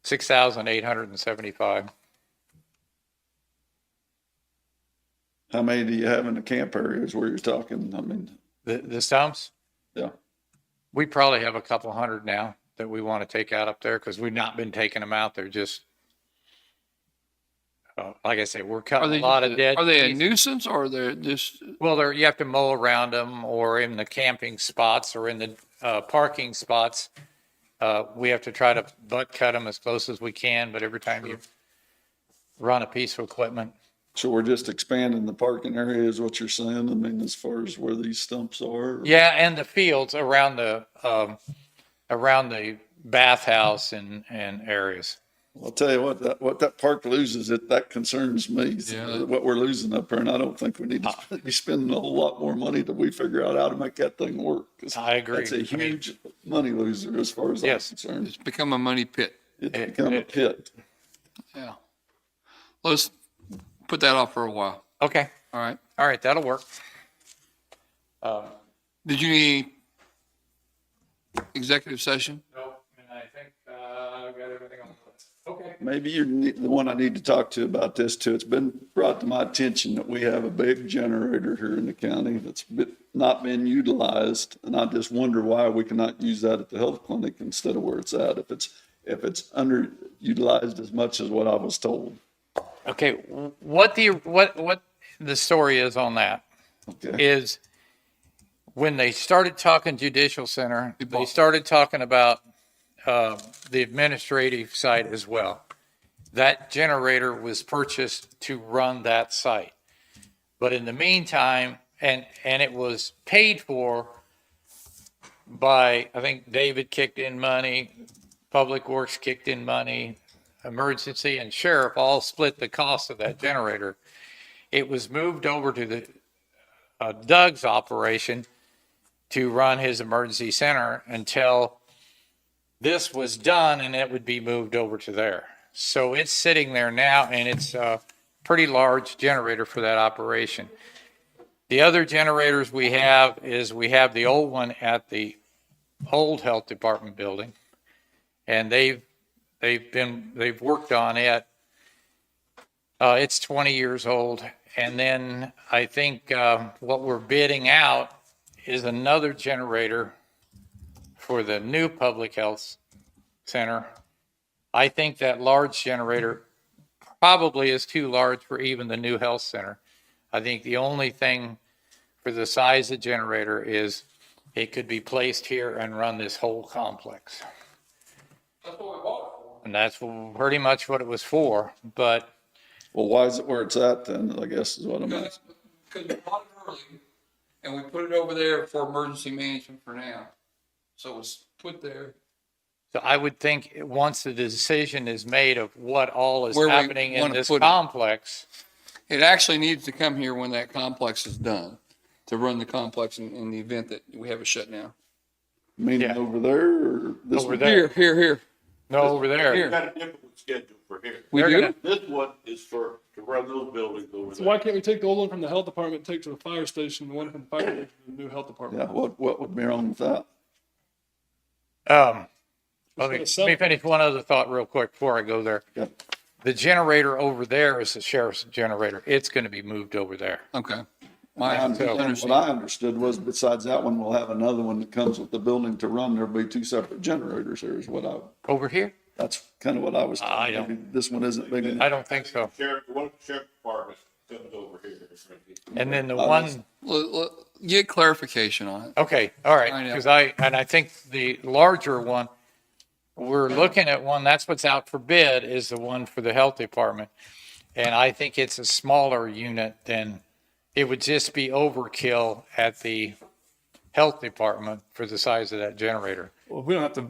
$6,875. How many do you have in the camp areas where you're talking? I mean, The stumps? yeah. We probably have a couple hundred now that we want to take out up there because we've not been taking them out. They're just, like I say, we're cutting a lot of dead. Are they a trees. nuisance or they're just, Well, you have to mow around them, or in the camping spots or in the parking spots. We have to try to butt cut them as close as we can, but every time you run a piece of equipment. So we're just expanding the parking area is what you're saying? I mean, as far as where these stumps are? Yeah, and the fields around the bathhouse and areas. I'll tell you what that park loses, that concerns me. Yeah. What we're losing up there, and I don't think we need to be spending a whole lot more money till we figure out how to make that thing work. 'Cause I agree. That's a huge money loser as far as I'm Yes. concerned. it's become a money pit? It's become a pit. Yeah. Let's put that off for a while. Okay. All right. All right. That'll work. Did you need executive session? No, and I think I've got everything on the list. Okay. Maybe you're the one I need to talk to about this too. It's been brought to my attention that we have a big generator here in the county that's not been utilized. And I just wonder why we cannot use that at the health clinic instead of where it's at, if it's underutilized as much as what I was told. Okay. What the story is on that Okay. is when they started talking judicial center, they started talking about the administrative side as well. That generator was purchased to run that site. But in the meantime, and it was paid for by, I think David kicked in money, Public Works kicked in money, emergency and sheriff all split the cost of that generator. It was moved over to the Doug's operation to run his emergency center until this was done, and it would be moved over to there. So it's sitting there now, and it's a pretty large generator for that operation. The other generators we have the old one at the old health department building, and they've worked on it. It's 20 years old. And then I think what we're bidding out is another generator for the new public health center. I think that large generator probably is too large for even the new health center. I think the only thing for the size of generator is it could be placed here and run this whole complex. That's what we bought it for. And that's pretty much what it was for. But Well, why is it where it's at then, I guess is what I'm asking. Because we bought it early, and we put it over there for emergency management for now. So it's put there. so I would think once the decision is made of what all is Where we happening in wanna this put it. complex, It actually needs to come here when that complex is done, to run the complex in the event that we have a shutdown. Meaning Yeah. over there or this Over one? there. Here. no, over there. We got a different schedule for here. We They're do? gonna- This one is to run those buildings over So there. why can't we take the old one from the health department, take to the fire station, the one from the fire station to the new health department? Yeah, what would be wrong with that? Let me Just gonna sell- finish one other thought real quick before I go there. Yep. The generator over there is the sheriff's generator. It's going to be moved over there. Okay. What understand. I understood was besides that one, we'll have another one that comes with the building to run. There'll be two separate generators here is what Over here? that's kind of what I was. I don't- Maybe this one isn't big I enough. don't think so. One sheriff department comes over here. And then the Oh, one, Get clarification on it. okay, all right, I know. because I think the larger one, we're looking at one, that's what's out for bid, is the one for the health department. And I think it's a smaller unit than, it would just be overkill at the health department for the size of that generator. Well, we don't have to,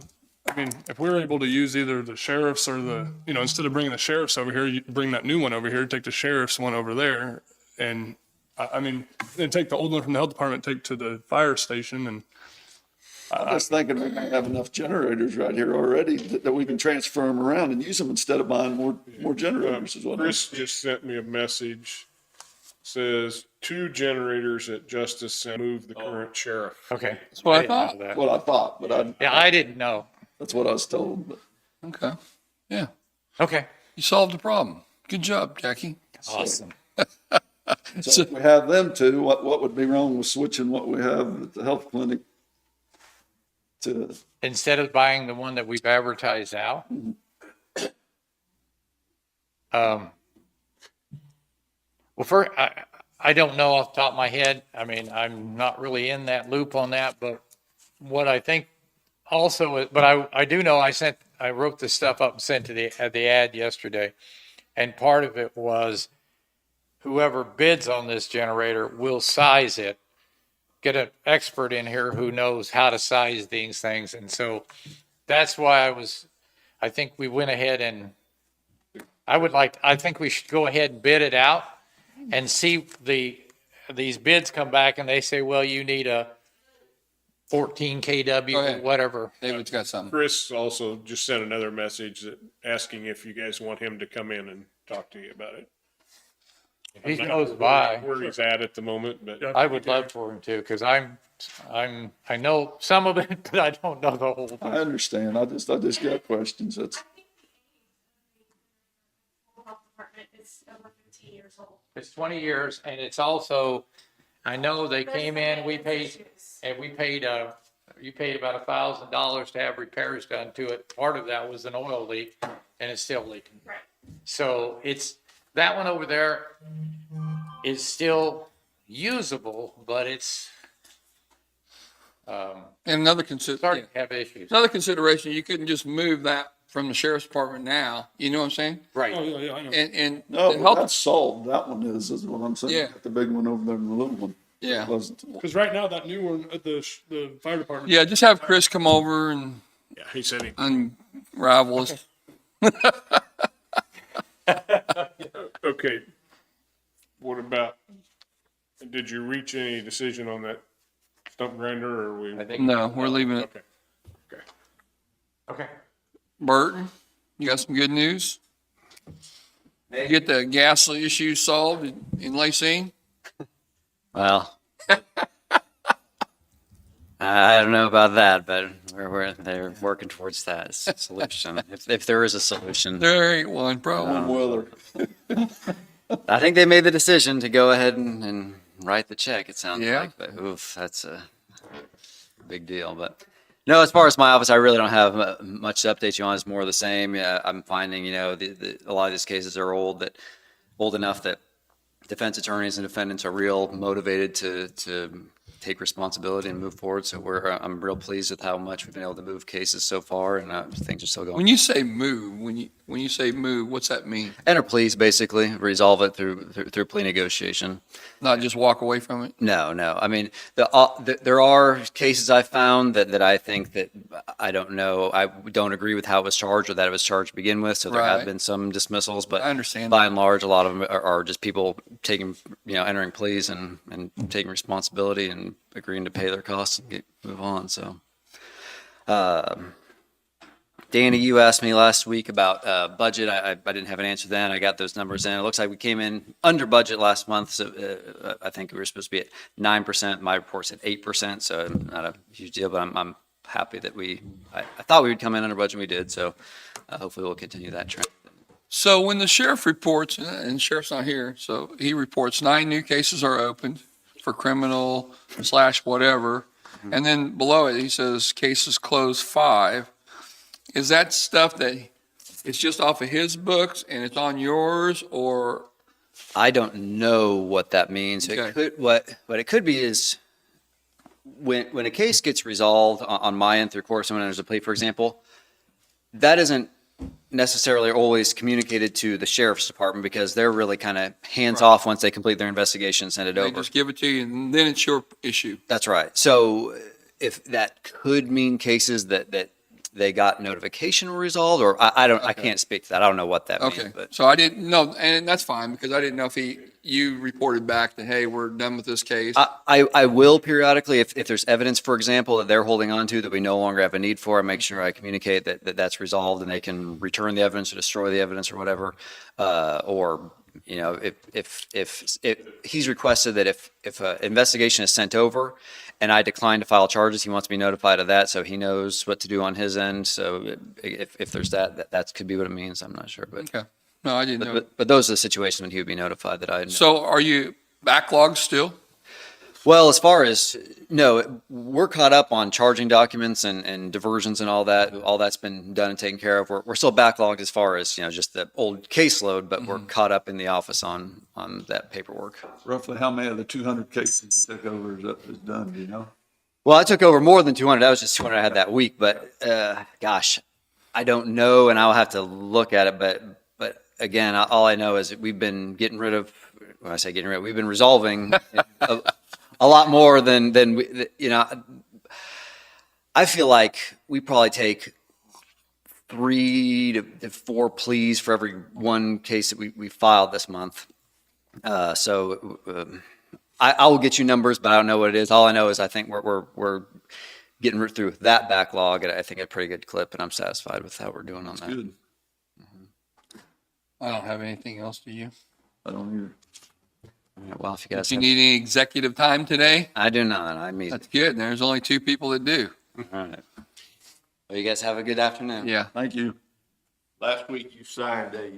I mean, if we're able to use either the sheriff's or the, instead of bringing the sheriff's over here, you bring that new one over here, take the sheriff's one over there. And I mean, then take the old one from the health department, take to the fire station and I'm just thinking we may have enough generators right here already that we can transfer them around and use them instead of buying more generators is what I'm. Chris just sent me a message, says 2 generators at Justice Center, move the current sheriff. Okay. That's what I didn't know thought. that. What I thought, but Yeah, I didn't know. that's what I was told. But Okay. Yeah. Okay, You solved the problem. Good job, Jackie. awesome. So if we have them two, what would be wrong with switching what we have at the health clinic to, Instead of buying the one that we've advertised out. Well, first, I don't know off the top of my head. I mean, I'm not really in that loop on that, but what I think also, but I do know I wrote this stuff up and sent to the ad yesterday. And part of it was whoever bids on this generator will size it. Get an expert in here who knows how to size these things. And so that's why I think we went ahead and I think we should go ahead and bid it out and see these bids come back and they say, well, you need a 14 Go kW or ahead. whatever. David's got something. Chris also just sent another message asking if you guys want him to come in and talk to you about it. He I'm not knows sure why. where he's at the moment, but I would love for him to, because I know some of it, but I don't know the whole thing. I understand. I just got questions. That's, Health department is over 15 years old. It's 20 years, and it's also, I know they came in, we paid you paid about $1,000 to have repairs done to it. Part of that was an oil leak, and it's still leaking. Right. So that one over there is still usable, but it's And another starting to have issues. consideration, you couldn't just move that from the sheriff's department now. You know what I'm saying? oh, Right. yeah, I know. And no, the but health, that's solved. That one is what I'm saying. Yeah. The big one over there and the little one. Yeah. Wasn't. Because right now, that new one at the fire department. yeah, just have Chris come over and yeah, he said he. unravel us. Okay. What about, did you reach any decision on that stump grinder or are we? I think. No, we're leaving it. Okay. Okay. Okay. Burton, you got some good news? You get the gas issue solved in Lacine? Well, I don't know about that, but they're working towards that solution. If there is a solution, There ain't one, probably. Weather. I think they made the decision to go ahead and write the check. It sounds Yeah. like, but oof, that's a big deal. But no, as far as my office, I really don't have much to update you on. It's more of the same. Yeah, I'm finding, a lot of these cases are old enough that defense attorneys and defendants are real motivated to take responsibility and move forward. So I'm real pleased with how much we've been able to move cases so far, and things are still going. When you say move, when you say move, what's that mean? Enter pleas, basically, resolve it through plea negotiation. Not just walk away from it? No. I mean, there are cases I found that I think that I don't know. I don't agree with how it was charged or that it was charged to begin with. So there have Right. been some dismissals, but I understand by that. and large, a lot of them are just people taking, entering pleas and taking responsibility and agreeing to pay their costs and move on. So, Danny, you asked me last week about budget. I didn't have an answer then. I got those numbers in. It looks like we came in under budget last month. So I think we were supposed to be at 9%. My report said 8%. So not a huge deal, but I'm happy that I thought we would come in under budget. We did. So hopefully we'll continue that trend. So when the sheriff reports, and the sheriff's not here, so he reports 9 new cases are opened for criminal / whatever. And then below it, he says cases closed 5. Is that stuff that it's just off of his books and it's on yours, or? I don't know what that means. Okay. It could, what it could be is when a case gets resolved on my end through court, someone enters a plea, for example, that isn't necessarily always communicated to the sheriff's department because they're really kind of hands off once they complete their investigation and send it They over. just give it to you and then it's your issue. That's right. So if that could mean cases that they got notification were resolved, or I can't speak to that. I don't know what that means. Okay, But so I didn't know, and that's fine, because I didn't know if you reported back that, hey, we're done with this case. I will periodically, if there's evidence, for example, that they're holding on to that we no longer have a need for, I make sure I communicate that's resolved and they can return the evidence or destroy the evidence or whatever. Or, if he's requested that if an investigation is sent over and I decline to file charges, he wants to be notified of that so he knows what to do on his end. So if there's that could be what it means. I'm not sure, but. Okay, no, I didn't know. But those are the situations when he would be notified that I know. So are you backlogged still? Well, as far as, no, we're caught up on charging documents and diversions and all that. All that's been done and taken care of. We're still backlogged as far as, just the old caseload, but we're caught up in the office on that paperwork. Roughly how many of the 200 cases you took over is done, do you know? Well, I took over more than 200. That was just 200 I had that week, but gosh, I don't know, and I'll have to look at it. But again, all I know is that we've been getting rid of, when I say getting rid of, we've been resolving a lot more than we, I feel like we probably take 3 to 4 pleas for every one case that we filed this month. So I will get you numbers, but I don't know what it is. All I know is I think we're getting through that backlog at I think a pretty good clip, and I'm satisfied with how we're doing on that. Good. I don't have anything else, do you? I don't either. Well, if you guys Do you have, need any executive time today? I do not. I mean, That's good. There's only 2 people that do. all right. Well, you guys have a good afternoon. Yeah. Thank you. Last week you signed a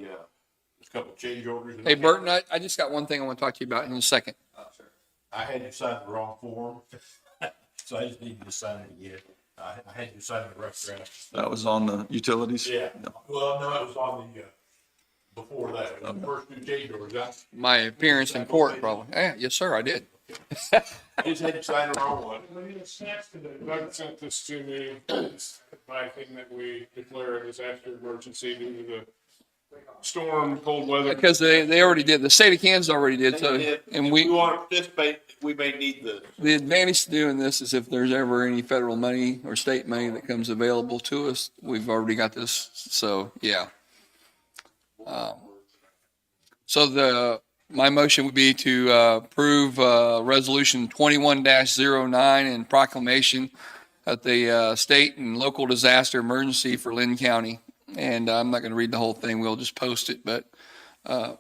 couple change orders. Hey, Burton, I just got one thing I want to talk to you about in a second. I had you sign the wrong form, so I just need you to sign it again. I had you sign the rough draft. That was on the utilities? Yeah, well, no, it was on the, before that, it was the first 2 change orders. My appearance in court, probably. Yeah, yes, sir, I did. I just had you sign the wrong one. Doug sent this to me, advising that we declare a disaster emergency due to the storm, cold weather. Because they already did. The state of Kansas already did. So, If and we we, want to participate, we may need the advantage to doing this is if there's ever any federal money or state money that comes available to us, we've already got this. So, yeah. So my motion would be to approve Resolution 21-09 and proclamation of the state and local disaster emergency for Linn County. And I'm not going to read the whole thing. We'll just post it. But the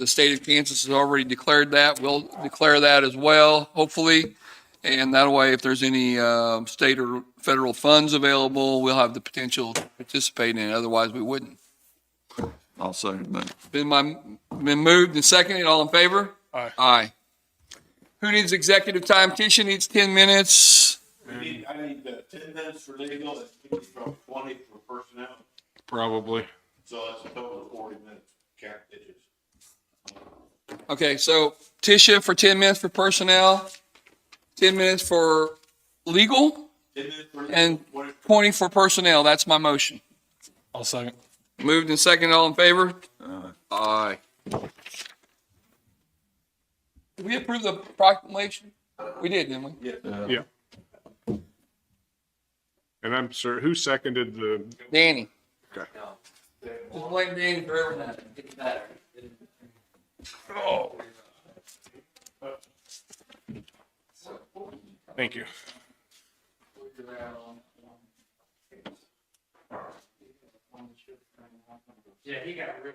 state of Kansas has already declared that. We'll declare that as well, hopefully. And that way, if there's any state or federal funds available, we'll have the potential to participate in it. Otherwise, we wouldn't. I'll second that. Been moved and seconded. All in favor? Aye. Aye. Who needs executive time? Tisha needs 10 minutes. I need 10 minutes for legal and 20 for personnel, Probably. so that's a total of 40 minutes. Count digits. Okay, so Tisha for 10 minutes for personnel. 10 minutes for legal, 10 minutes for and 20 20 for personnel. That's my motion. I'll second. Moved and second, all in favor? Aye. Did we approve the proclamation? We did, didn't we? Yeah. And I'm sorry, who seconded the, Danny. okay. Just blame Danny for everything. Oh. Thank you. Yeah, he got real.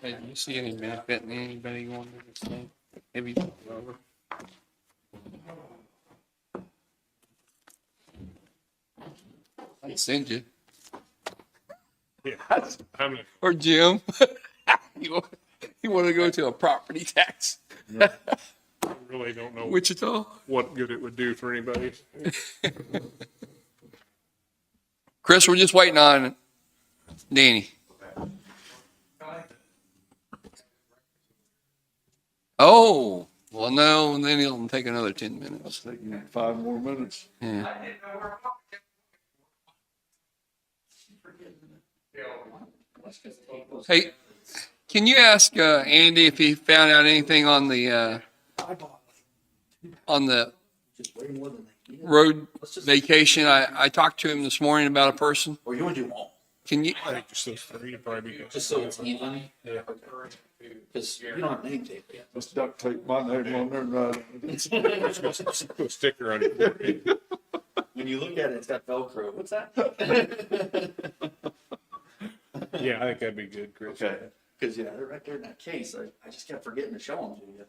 Hey, do you see any benefit in anybody going to this thing? Maybe over. I'd send you. Yeah. I mean, Or Jim. You want to go to a property tax? I really don't know Wichita? what good it would do for anybody. Chris, we're just waiting on Danny. Oh, well, no, and then it'll take another 10 minutes. Taking 5 more minutes. Yeah. Hey, can you ask Andy if he found out anything on the road vacation? I talked to him this morning about a person. Or you want to do them all? Can you? I think just those three would probably be good. Just so it's even? Yeah. Because you don't have name tape yet. Just duct tape my name on there and write it. Put a sticker on it. When you look at it, it's got Velcro. What's that? Yeah, I think that'd be good, Chris. Okay. Because, yeah, they're right there in that case. I just kept forgetting to show them to you.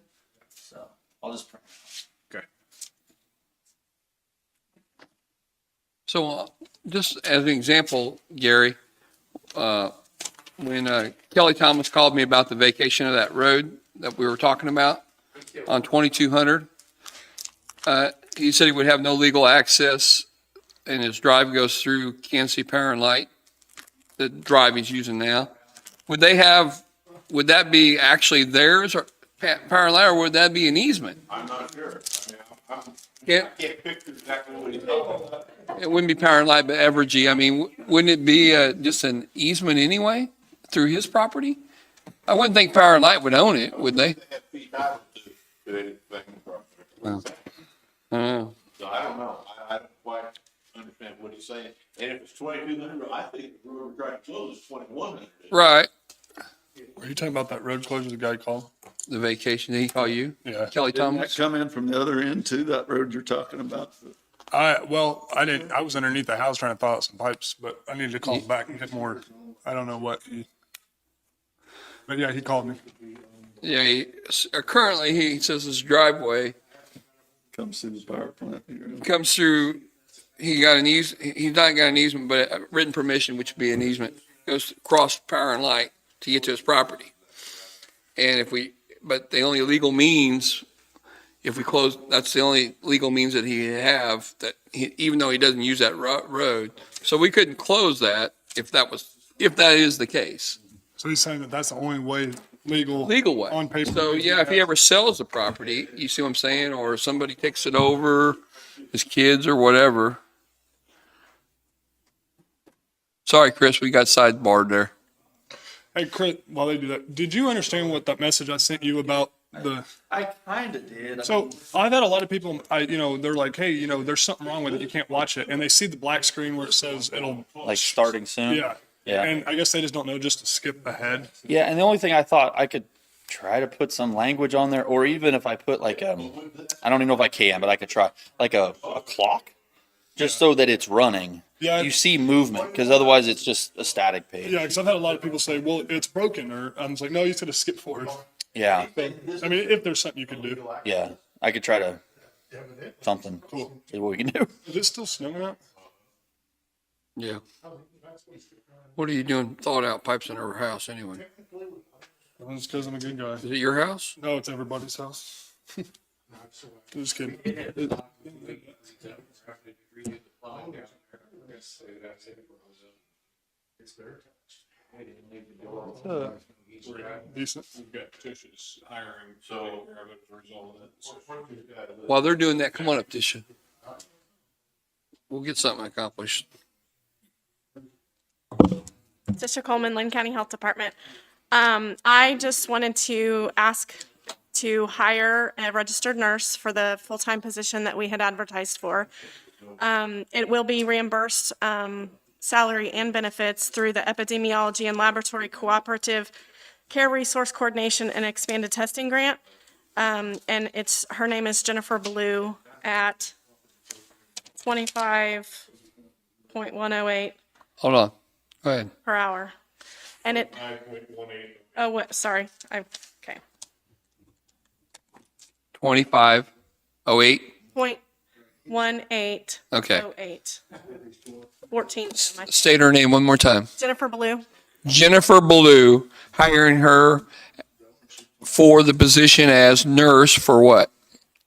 So I'll just print. Okay. So just as an example, Gary, when Kelly Thomas called me about the vacation of that road that we were talking about on 2200, he said he would have no legal access and his drive goes through Kansas City Power and Light, the drive he's using now. Would that be actually theirs or Power and Light, or would that be an easement? I'm not sure. I mean, Yeah. I can't picture exactly what he's talking about. It wouldn't be Power and Light, but Evergy. I mean, wouldn't it be just an easement anyway through his property? I wouldn't think Power and Light would own it, would they? They have fee title to anything. Well, I don't know. So I don't know. I don't quite understand what he's saying. And if it's 2200, I think if we were trying to close, it's 2100. Right. Are you talking about that road closure the guy called? The vacation, did he call you? Yeah. Kelly Didn't that Thomas? come in from the other end too, that road you're talking about? I was underneath the house trying to thaw out some pipes, but I needed to call him back and get more. I don't know what but yeah, he called me. Yeah, currently he says his driveway Comes through the power plant here. comes through, he's not got an easement, but a written permission, which would be an easement, goes across Power and Light to get to his property. And but the only legal means, if we close, that's the only legal means that he have, even though he doesn't use that road. So we couldn't close that if that is the case. So he's saying that that's the only way legal Way. on paper. So yeah, if he ever sells the property, you see what I'm saying, or somebody takes it over, his kids or whatever. Sorry, Chris, we got sidebarred there. Hey, Chris, while they do that, did you understand what that message I sent you about the? I kind of did. So I've had a lot of people, they're like, hey, there's something wrong with it. You can't watch it. And they see the black screen where it says it'll. Like starting soon. Yeah. Yeah. And I guess they just don't know just to skip ahead. Yeah, and the only thing I thought I could try to put some language on there, or even if I put like I don't even know if I can, but I could try like a clock, just so that it's running. Yeah. You see movement, because otherwise it's just a static page. Yeah, because I've had a lot of people say, well, it's broken, or I'm just like, no, you could have skipped forward. Yeah, So, I mean, if there's something you could do. yeah. I could try to something. Cool. See what we can do. Is it still snowing out? Yeah. What are you doing thawed out pipes in our house anyway? It's because I'm a good guy. Is it your house? No, it's everybody's house. Just kidding. Decent. We've got Tish's hiring, So- as a result of that. While they're doing that, come on up, Tisha. We'll get something accomplished. Tisha Coleman, Linn County Health Department. I just wanted to ask to hire a registered nurse for the full-time position that we had advertised for. It will be reimbursed, salary and benefits through the Epidemiology and Laboratory Cooperative Care Resource Coordination and Expanded Testing Grant. And her name is Jennifer Blue at 25.108 Hold on. Go ahead. per hour. And it, 5.18. Oh, what, sorry, okay. 2508. 0.1808. Okay. 14. State her name one more time. Jennifer Blue. Jennifer Blue, hiring her for the position as nurse for what?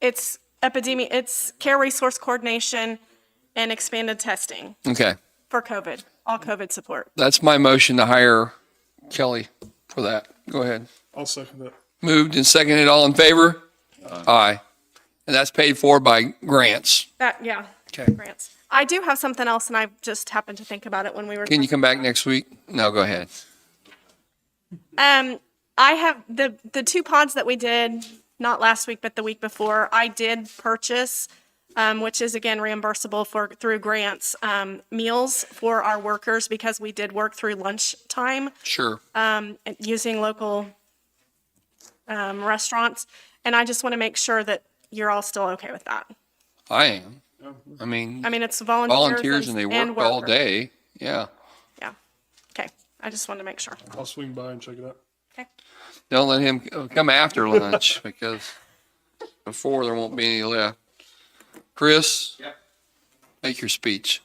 It's it's care resource coordination and expanded testing Okay. for COVID, all COVID support. That's my motion to hire Kelly for that. Go ahead. I'll second that. Moved and seconded. All in favor? Aye. And that's paid for by grants. Yeah. Okay. Grants. I do have something else, and I just happened to think about it when we were. Can you come back next week? No, go ahead. I have the 2 pods that we did, not last week, but the week before, I did purchase, which is again reimbursable through grants, meals for our workers because we did work through lunchtime, Sure. using local, restaurants. And I just want to make sure that you're all still okay with that. I am. I mean, It's volunteers and they work all workers. day. Yeah. Yeah. Okay. I just wanted to make sure. I'll swing by and check it out. Okay. Don't let him come after lunch because before there won't be any left. Chris? Yep. Make your speech.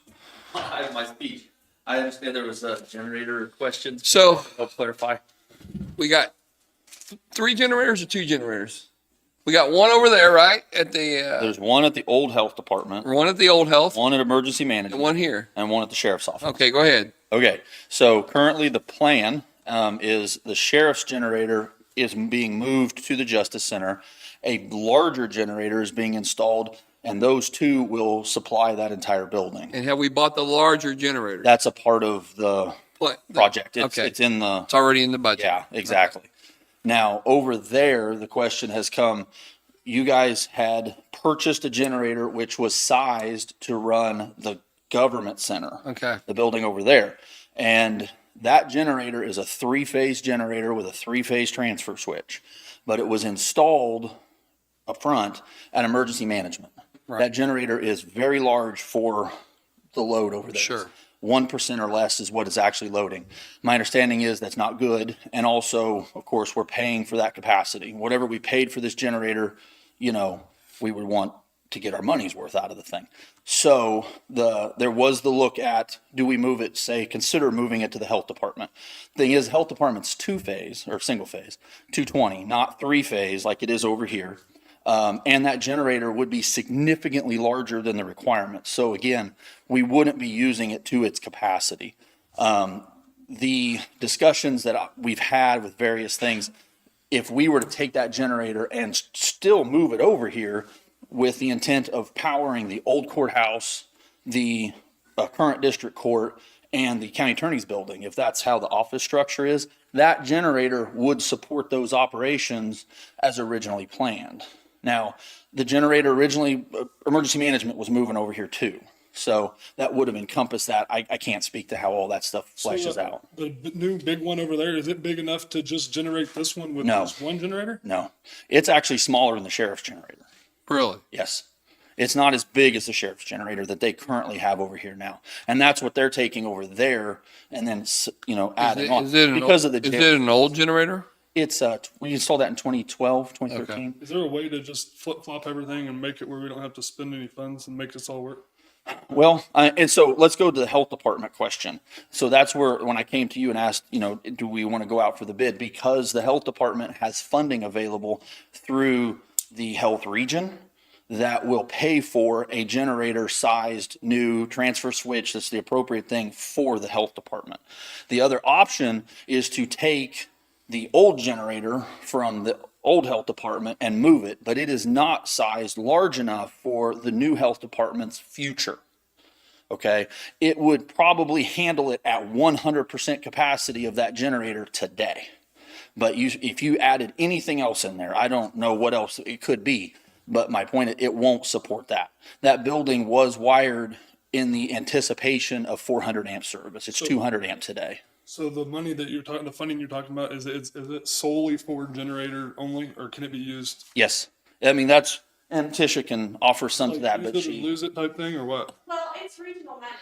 I have my speech. I understand there was a generator question. So I'll clarify. we got 3 generators or 2 generators? We got one over there, right? At the, There's one at the old health department, one at the old health one at emergency and management, one here. and one at the sheriff's office. Okay, go ahead. Okay, so currently the plan is the sheriff's generator is being moved to the Justice Center. A larger generator is being installed, and those 2 will supply that entire building. And have we bought the larger generator? That's a part of the project. Okay. It's in the, It's already in the budget. yeah, exactly. Now, over there, the question has come, you guys had purchased a generator which was sized to run the government center. Okay. The building over there. And that generator is a 3-phase generator with a 3-phase transfer switch. But it was installed up front at emergency management. Right. That generator is very large for the load over there. Sure. 1% or less is what is actually loading. My understanding is that's not good. And also, of course, we're paying for that capacity. Whatever we paid for this generator, we would want to get our money's worth out of the thing. So there was the look at, do we move it, consider moving it to the health department. Thing is, health department's 2-phase or single phase, 220, not 3-phase like it is over here. And that generator would be significantly larger than the requirement. So again, we wouldn't be using it to its capacity. The discussions that we've had with various things, if we were to take that generator and still move it over here with the intent of powering the old courthouse, the current district court, and the county attorney's building, if that's how the office structure is, that generator would support those operations as originally planned. Now, the generator originally, emergency management was moving over here too. So that would have encompassed that. I can't speak to how all that stuff fleshes out. The new big one over there, is it big enough to just generate this one with No. just one generator? No, it's actually smaller than the sheriff's generator. Really? Yes. It's not as big as the sheriff's generator that they currently have over here now. And that's what they're taking over there and then, adding on. Because of the Is jail. it an old generator? It's, we installed that in 2012, 2013. Is there a way to just flip flop everything and make it where we don't have to spend any funds and make this all work? Well, and so let's go to the health department question. So that's where, when I came to you and asked, do we want to go out for the bid? Because the health department has funding available through the health region that will pay for a generator-sized new transfer switch that's the appropriate thing for the health department. The other option is to take the old generator from the old health department and move it, but it is not sized large enough for the new health department's future. Okay, it would probably handle it at 100% capacity of that generator today. But if you added anything else in there, I don't know what else it could be, but my point is it won't support that. That building was wired in the anticipation of 400 amp service. It's 200 amp today. So the money that you're talking, the funding you're talking about, is it solely for generator only, or can it be used? Yes. I mean, and Tisha can offer some to that, Use but it or she, lose it type thing, or what? Well, it's regional money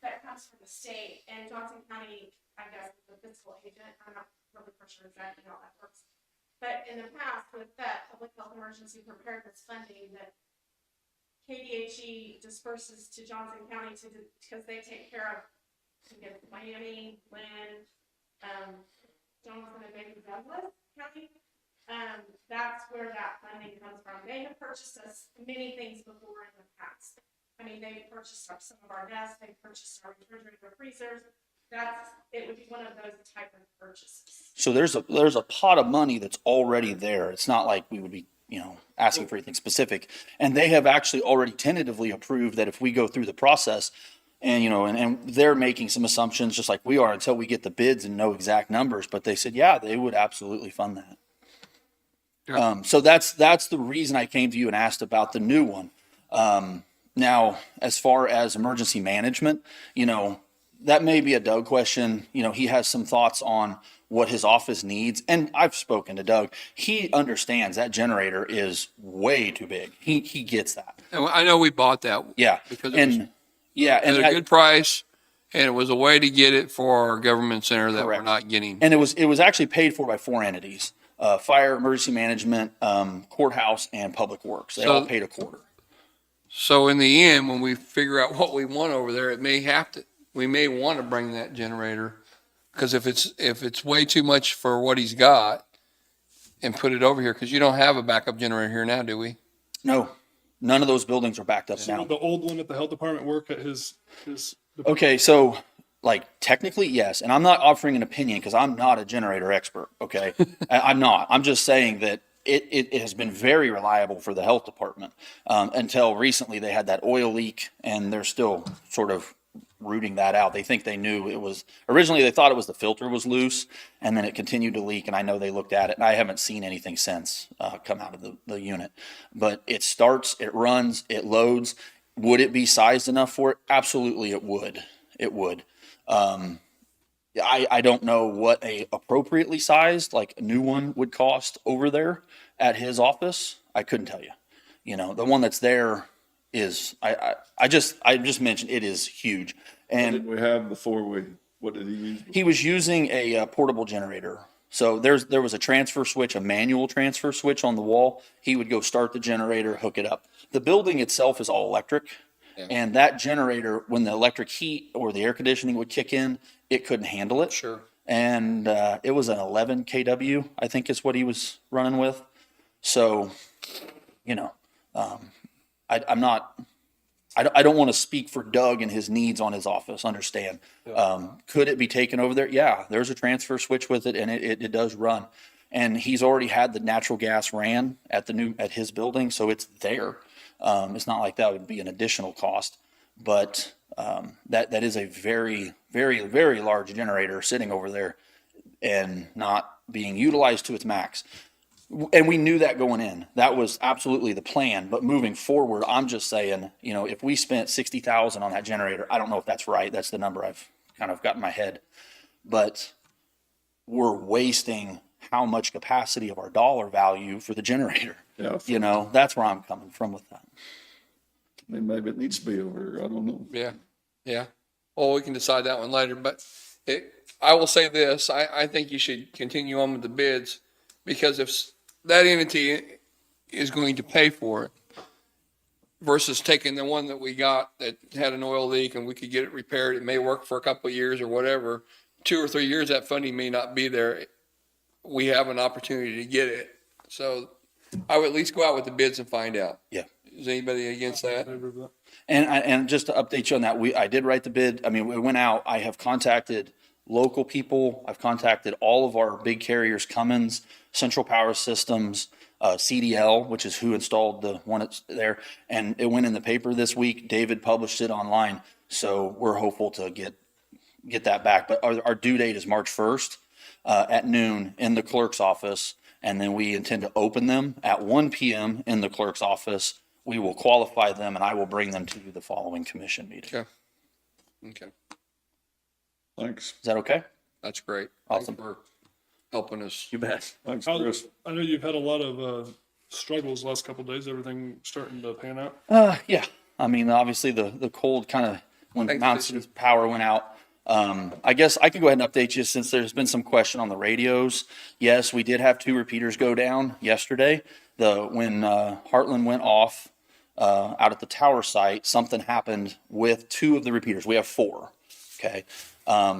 that comes from the state, and Johnson County, I guess, the fiscal agent, I'm not public pressure exactly how that works. But in the past, with that public health emergency preparedness funding that KDHE disperses to Johnson County because they take care of, Miami, Linn, Johnson and maybe Douglas County. That's where that funding comes from. They have purchased us many things before in the past. I mean, they've purchased some of our desks, they've purchased our refrigerator freezers. It would be one of those type of purchases. So there's a pot of money that's already there. It's not like we would be, asking for anything specific. And they have actually already tentatively approved that if we go through the process and, and they're making some assumptions just like we are until we get the bids and know exact numbers. But they said, yeah, they would absolutely fund that. So that's the reason I came to you and asked about the new one. Now, as far as emergency management, that may be a Doug question. He has some thoughts on what his office needs. And I've spoken to Doug. He understands that generator is way too big. He gets that. And I know we bought that. Yeah. Because it was and at a good price, and it was a way to get it for our government center that Correct. we're not getting. And it was actually paid for by 4 entities: fire, emergency management, courthouse, and public works. They all paid a quarter. So in the end, when we figure out what we want over there, we may want to bring that generator, because if it's way too much for what he's got, and put it over here, because you don't have a backup generator here now, do we? No, none of those buildings are backed up now. Would the old one at the health department work at his Okay, so technically, yes. And I'm not offering an opinion because I'm not a generator expert. Okay. I'm not. I'm just saying that it has been very reliable for the health department until recently they had that oil leak, and they're still sort of rooting that out. They think they knew it was, originally they thought it was the filter was loose, and then it continued to leak. And I know they looked at it, and I haven't seen anything since come out of the unit. But it starts, it runs, it loads. Would it be sized enough for it? Absolutely, it would. It would. I don't know what a appropriately sized, like a new one would cost over there at his office. I couldn't tell you. The one that's there is, I just mentioned it is huge. What And did we have before what did he use? he was using a portable generator. So there was a transfer switch, a manual transfer switch on the wall. He would go start the generator, hook it up. The building itself is all electric. Yeah. And that generator, when the electric heat or the air conditioning would kick in, it couldn't handle it. Sure. And it was an 11 kW, I think is what he was running with. So, I'm not, I don't want to speak for Doug and his needs on his office, understand. Could it be taken over there? Yeah, there's a transfer switch with it, and it does run. And he's already had the natural gas ran at his building, so it's there. It's not like that would be an additional cost, but that is a very, very, very large generator sitting over there and not being utilized to its max. And we knew that going in. That was absolutely the plan. But moving forward, I'm just saying, if we spent $60,000 on that generator, I don't know if that's right. That's the number I've kind of got in my head. But we're wasting how much capacity of our dollar value for the generator. Yeah. That's where I'm coming from with that. I mean, maybe it needs to be over here. I don't know. Yeah. Yeah. Well, we can decide that one later, but I will say this, I think you should continue on with the bids, because if that entity is going to pay for it versus taking the one that we got that had an oil leak and we could get it repaired, it may work for a couple of years or whatever, 2 or 3 years, that funding may not be there. We have an opportunity to get it. So I would at least go out with the bids and find out. Yeah. Is anybody against that? And just to update you on that, I did write the bid. I mean, we went out. I have contacted local people. I've contacted all of our big carriers, Cummins, Central Power Systems, CDL, which is who installed the one that's there. And it went in the paper this week. David published it online. So we're hopeful to get that back. But our due date is March 1st at noon in the clerk's office. And then we intend to open them at 1 p.m. in the clerk's office. We will qualify them, and I will bring them to you the following commission meeting. Okay. Thanks. Is that okay? That's great. Awesome. Thank you for helping us. You bet. Thanks, Chris. I know you've had a lot of struggles the last couple of days. Everything starting to pan out. Yeah. I mean, obviously the cold kind of, when Thanks, Mountain City's power went out, I guess I can go ahead and update you since there's been some question on the radios. Yes, we did have 2 repeaters go down yesterday. When Heartland went off out at the tower site, something happened with 2 of the repeaters. We have 4. Okay.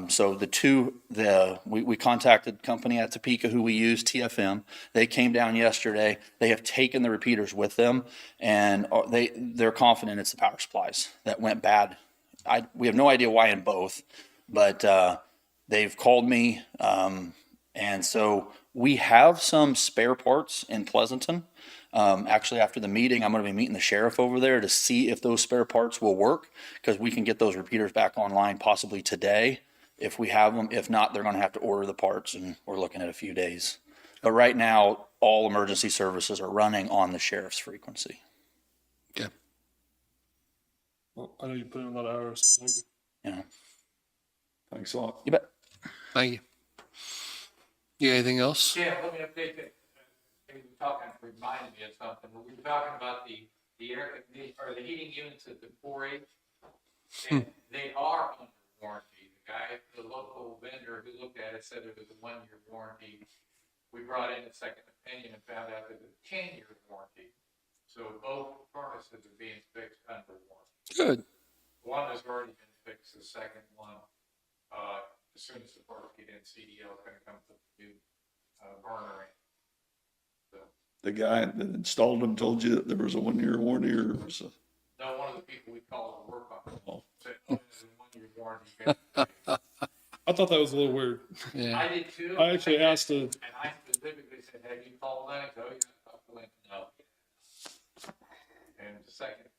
So we contacted company at Topeka who we use, TFM. They came down yesterday. They have taken the repeaters with them, and they're confident it's the power supplies that went bad. We have no idea why in both, but they've called me, and so we have some spare parts in Pleasanton. Actually, after the meeting, I'm going to be meeting the sheriff over there to see if those spare parts will work, because we can get those repeaters back online possibly today if we have them. If not, they're going to have to order the parts, and we're looking at a few days. But right now, all emergency services are running on the sheriff's frequency. Okay. Well, I know you put in a lot of hours. So thank you. Yeah. Thanks a lot. You bet. Thank you. You anything else? Yeah, let me update that. We were talking, reminded me of something. We were talking about the heating units at the 4-H. And they are under warranty. The local vendor who looked at it said it was a 1-year warranty. We brought in a second opinion and found out that it's a 10-year warranty. So both furnaces are being fixed under warranty. Good. One has already been fixed. The second one, as soon as the parts get in, CDL is going to come put the new burner in. The guy that installed them told you that there was a 1-year warranty, or was it? No, one of the people we called to work on it Oh. said, oh, it's a 1-year warranty. I thought that was a little weird. Yeah. I did too. I actually asked to, And I specifically said, have you called Linn? Oh, yeah, I talked to Linn. No. And the second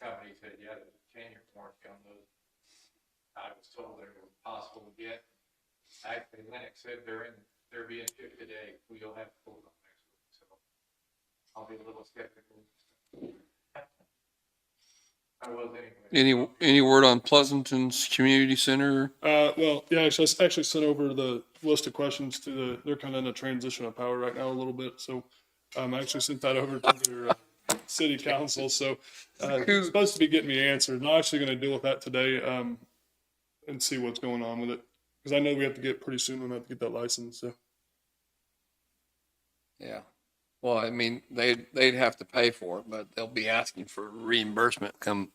company said, yeah, there's a 10-year warranty on those. I was told they were possible to get. Actually, Lennox said they're being shipped today. We'll have to pull them next week. So I'll be a little skeptical. I was anyway. Any word on Pleasanton's community center? well, yeah, I actually sent over the list of questions to they're kind of in a transition of power right now a little bit. So I actually sent that over to their city council. So it's supposed to be getting me answered. I'm actually going to deal with that today and see what's going on with it. Because I know we have to get pretty soon. We have to get that license. So. Yeah. Well, I mean, they'd have to pay for it, but they'll be asking for reimbursement come.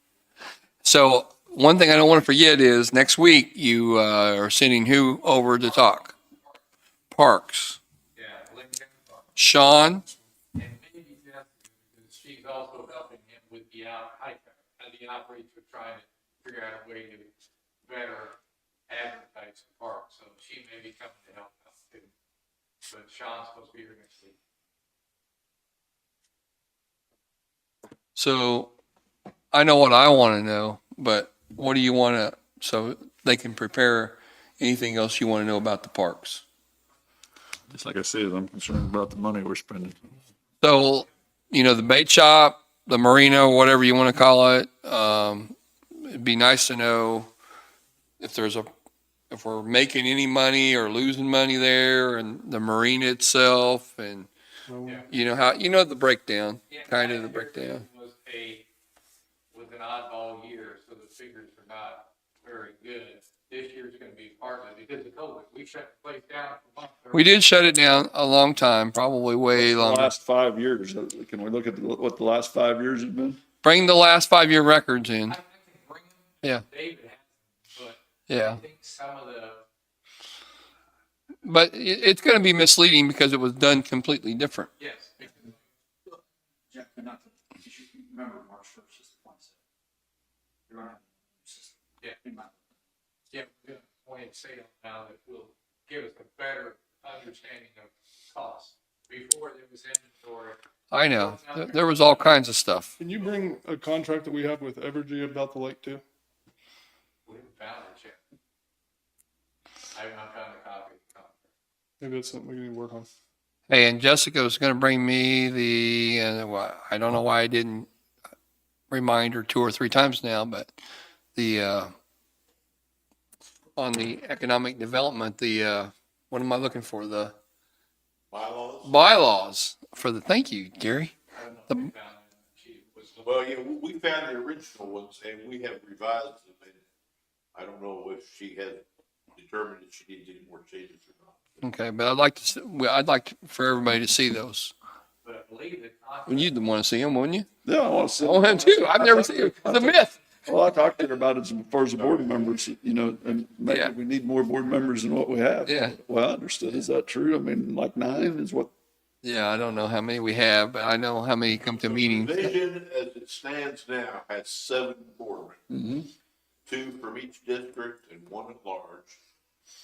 So one thing I don't want to forget is next week you are sending who over to talk? Parks. Yeah, Lincoln. Sean. And maybe Jessica, because she's also helping him with the outreach of trying to figure out a way to better advertise the park. So she may be coming to help us too. But Sean's supposed to be here next week. So I know what I want to know, but what do you want to, so they can prepare anything else you want to know about the parks? Just like I said, I'm concerned about the money we're spending. So, the bait shop, the marina, whatever you want to call it, it'd be nice to know if we're making any money or losing money there, and the marina itself, and the breakdown, kind of the breakdown. Was an oddball year, so the figures are not very good. This year's going to be partly because of COVID. We shut the place down for months. We did shut it down a long time, probably way The longer. last 5 years, can we look at what the last 5 years have been? Bring the last 5-year records in. I can bring them. Yeah. David has them, but Yeah. I think some of the But it's going to be misleading because it was done completely different. yes. Jack, but not to, you should remember March 1st is the point. You're gonna have a new system. Yeah. In my- Yeah, we're going to point sale now that will give us a better understanding of cost. Before there was inventory. I know. There was all kinds of stuff. Can you bring a contract that we have with Evergy about the lake too? We haven't found it yet. I have not found a copy of the contract. Maybe that's something we need to work on. Hey, and Jessica was going to bring me I don't know why I didn't remind her 2 or 3 times now, but on the economic development, what am I looking for? The bylaws for thank you, Gary. I don't know if we found it. She was looking. Well, yeah, we found the original ones and we have revised them I don't know if she has determined that she needs any more changes or not. Okay, but for everybody to see those. But I believe the contract. Well, you'd want to see them, wouldn't you? Yeah, I want to see. I want him too. I've never seen it. It's a myth. Well, I talked to her about it as far as the board members, you know, and maybe Yeah. we need more board members than what we have. Yeah. Well, I understood. Is that true? I mean, like 9 is what, Yeah, I don't know how many we have, but I know how many come to The meetings. division, as it stands now, has 7 board members. 2 from each district and 1 at large.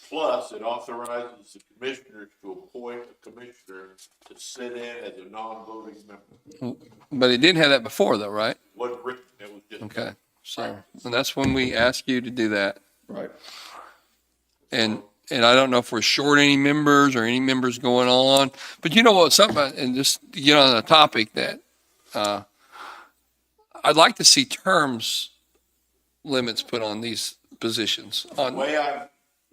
Plus, it authorizes the commissioners to appoint a commissioner to sit in as a non-voting member. But it didn't have that before though, right? Wasn't written, it was just. Okay, so, and that's when we ask you to do that. right. And I don't know if we're short any members or any members going on, but you know what, something, and just to get on a topic that, I'd like to see terms limits put on these positions. The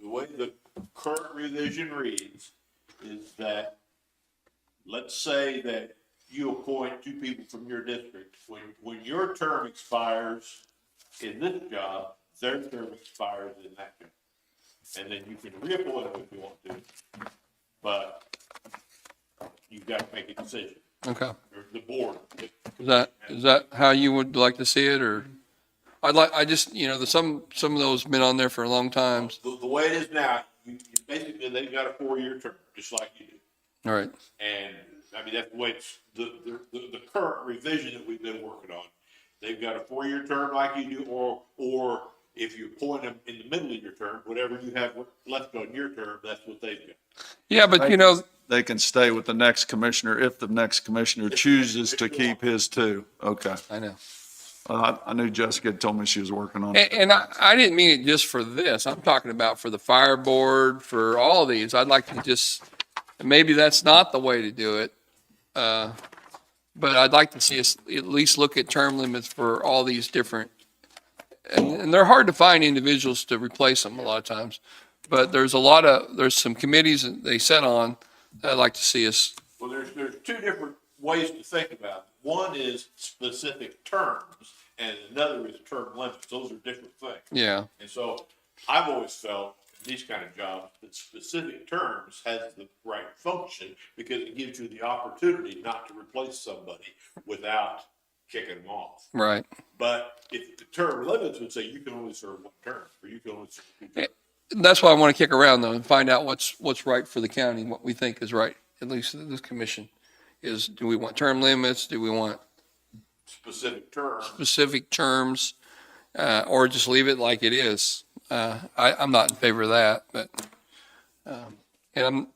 way the current revision reads is that, let's say that you appoint 2 people from your district. When your term expires in this job, their term expires in that job. And then you can reappoint them if you want to, but you've got to make a decision, Okay, or the board. is that how you would like to see it, or? I just, you know, some of those been on there for a long time. The way it is now, basically, they've got a 4-year term, just like you do. All right, And, I mean, that's the way it's, the current revision that we've been working on. They've got a 4-year term like you do, or if you appoint them in the middle of your term, whatever you have left on your term, that's what they've got. yeah, but you know, They can stay with the next commissioner if the next commissioner chooses to keep his too. Okay. I know. I knew Jessica had told me she was working on it. And I didn't mean it just for this. I'm talking about for the fire board, for all these. I'd like to just, maybe that's not the way to do it. But I'd like to see us at least look at term limits for all these different, and they're hard to find individuals to replace them a lot of times. But there's some committees that they set on that I'd like to see us. Well, there's 2 different ways to think about it. One is specific terms, and another is term limits. Those are different things. Yeah, And so I've always felt in these kind of jobs that specific terms has the right function because it gives you the opportunity not to replace somebody without kicking them off. right. But if the term limits would say you can only serve 1 term, or you can only serve 2 terms. That's why I want to kick around though and find out what's right for the county, what we think is right, at least this commission. Do we want term limits? Do we want Specific terms. specific terms? Or just leave it like it is? I'm not in favor of that, but, and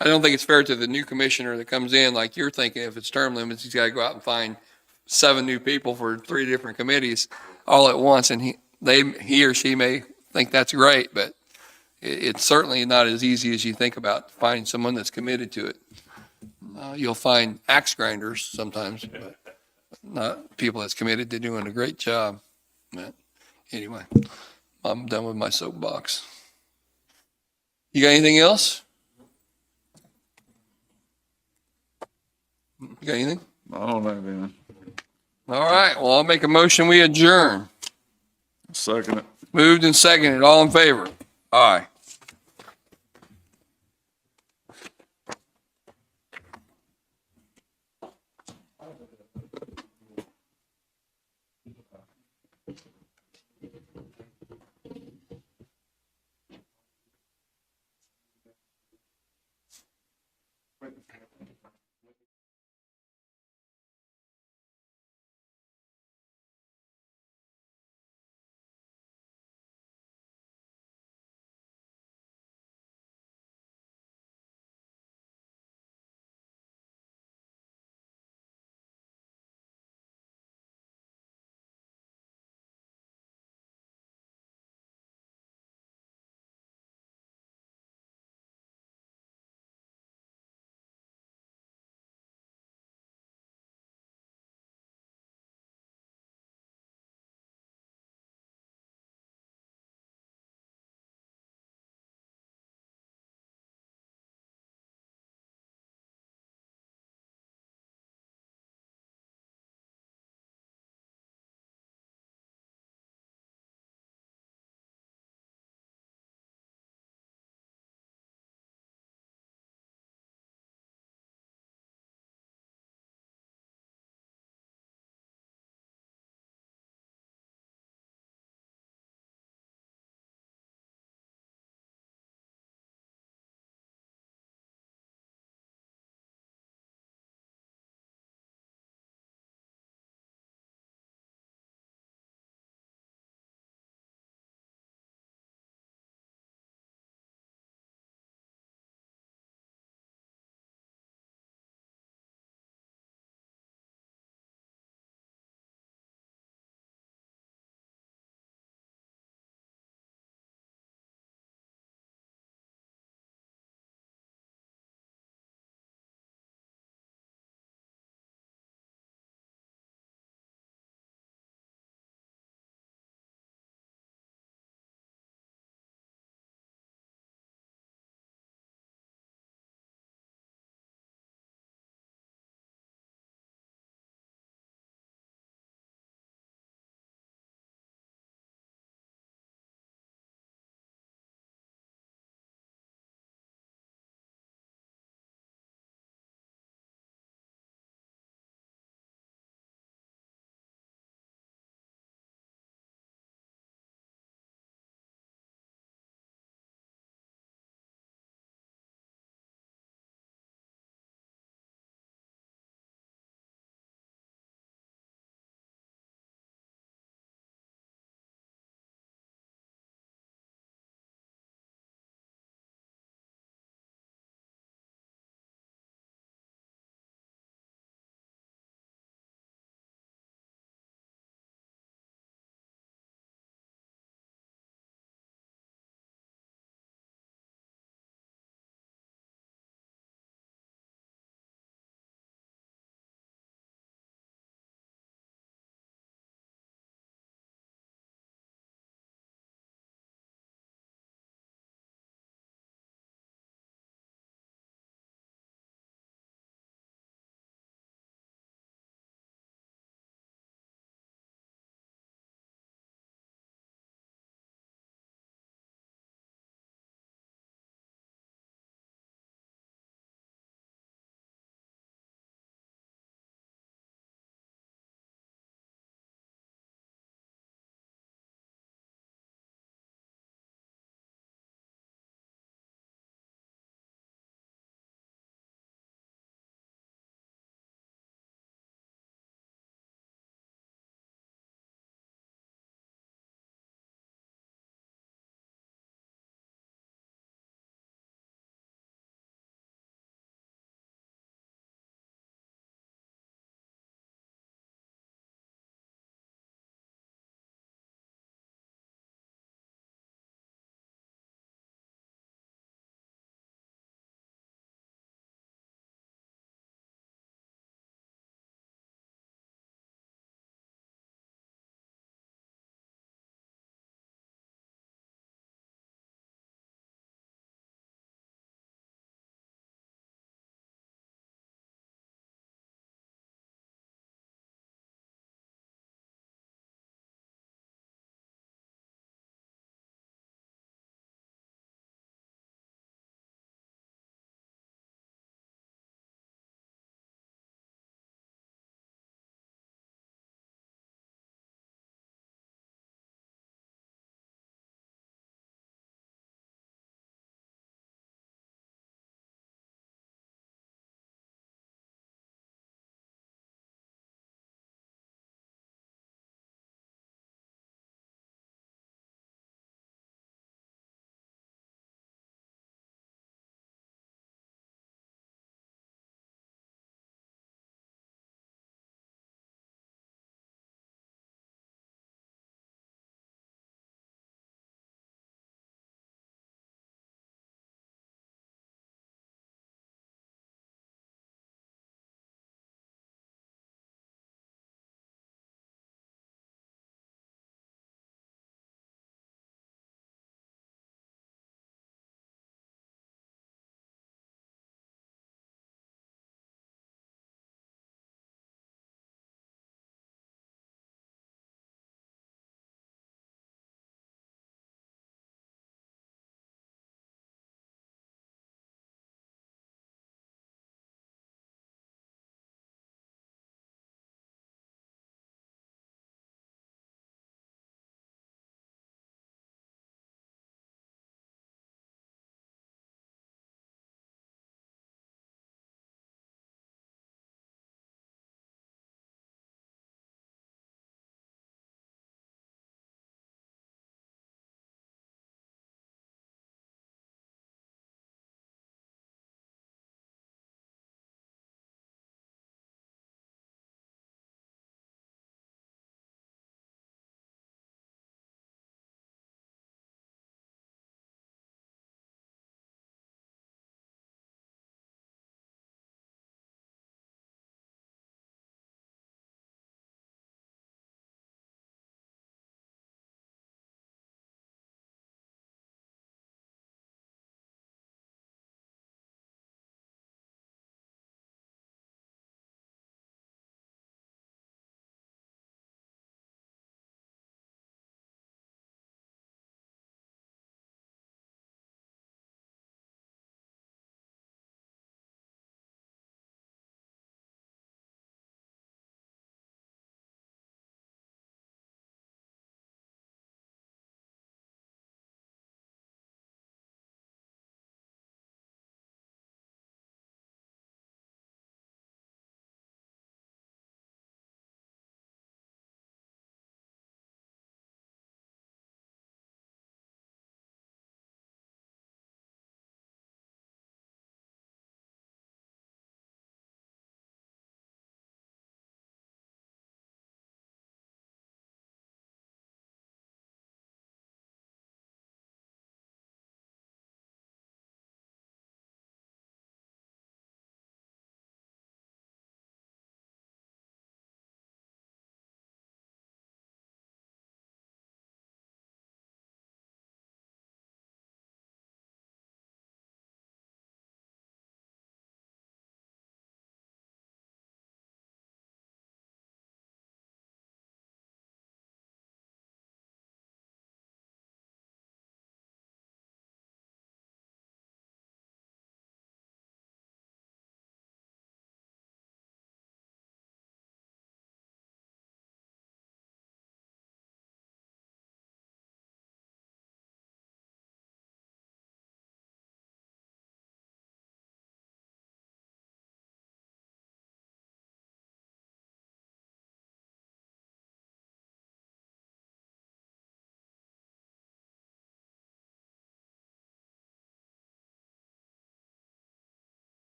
I don't think it's fair to the new commissioner that comes in, like you're thinking, if it's term limits, he's got to go out and find 7 new people for 3 different committees all at once. And he or she may think that's great, but it's certainly not as easy as you think about finding someone that's committed to it. You'll find axe grinders sometimes, but not people that's committed to doing a great job. But anyway, I'm done with my soapbox. You got anything else? You got anything? I don't know, man. All right, well, I'll make a motion, we adjourn. Second it. Moved and seconded, all in favor? Aye.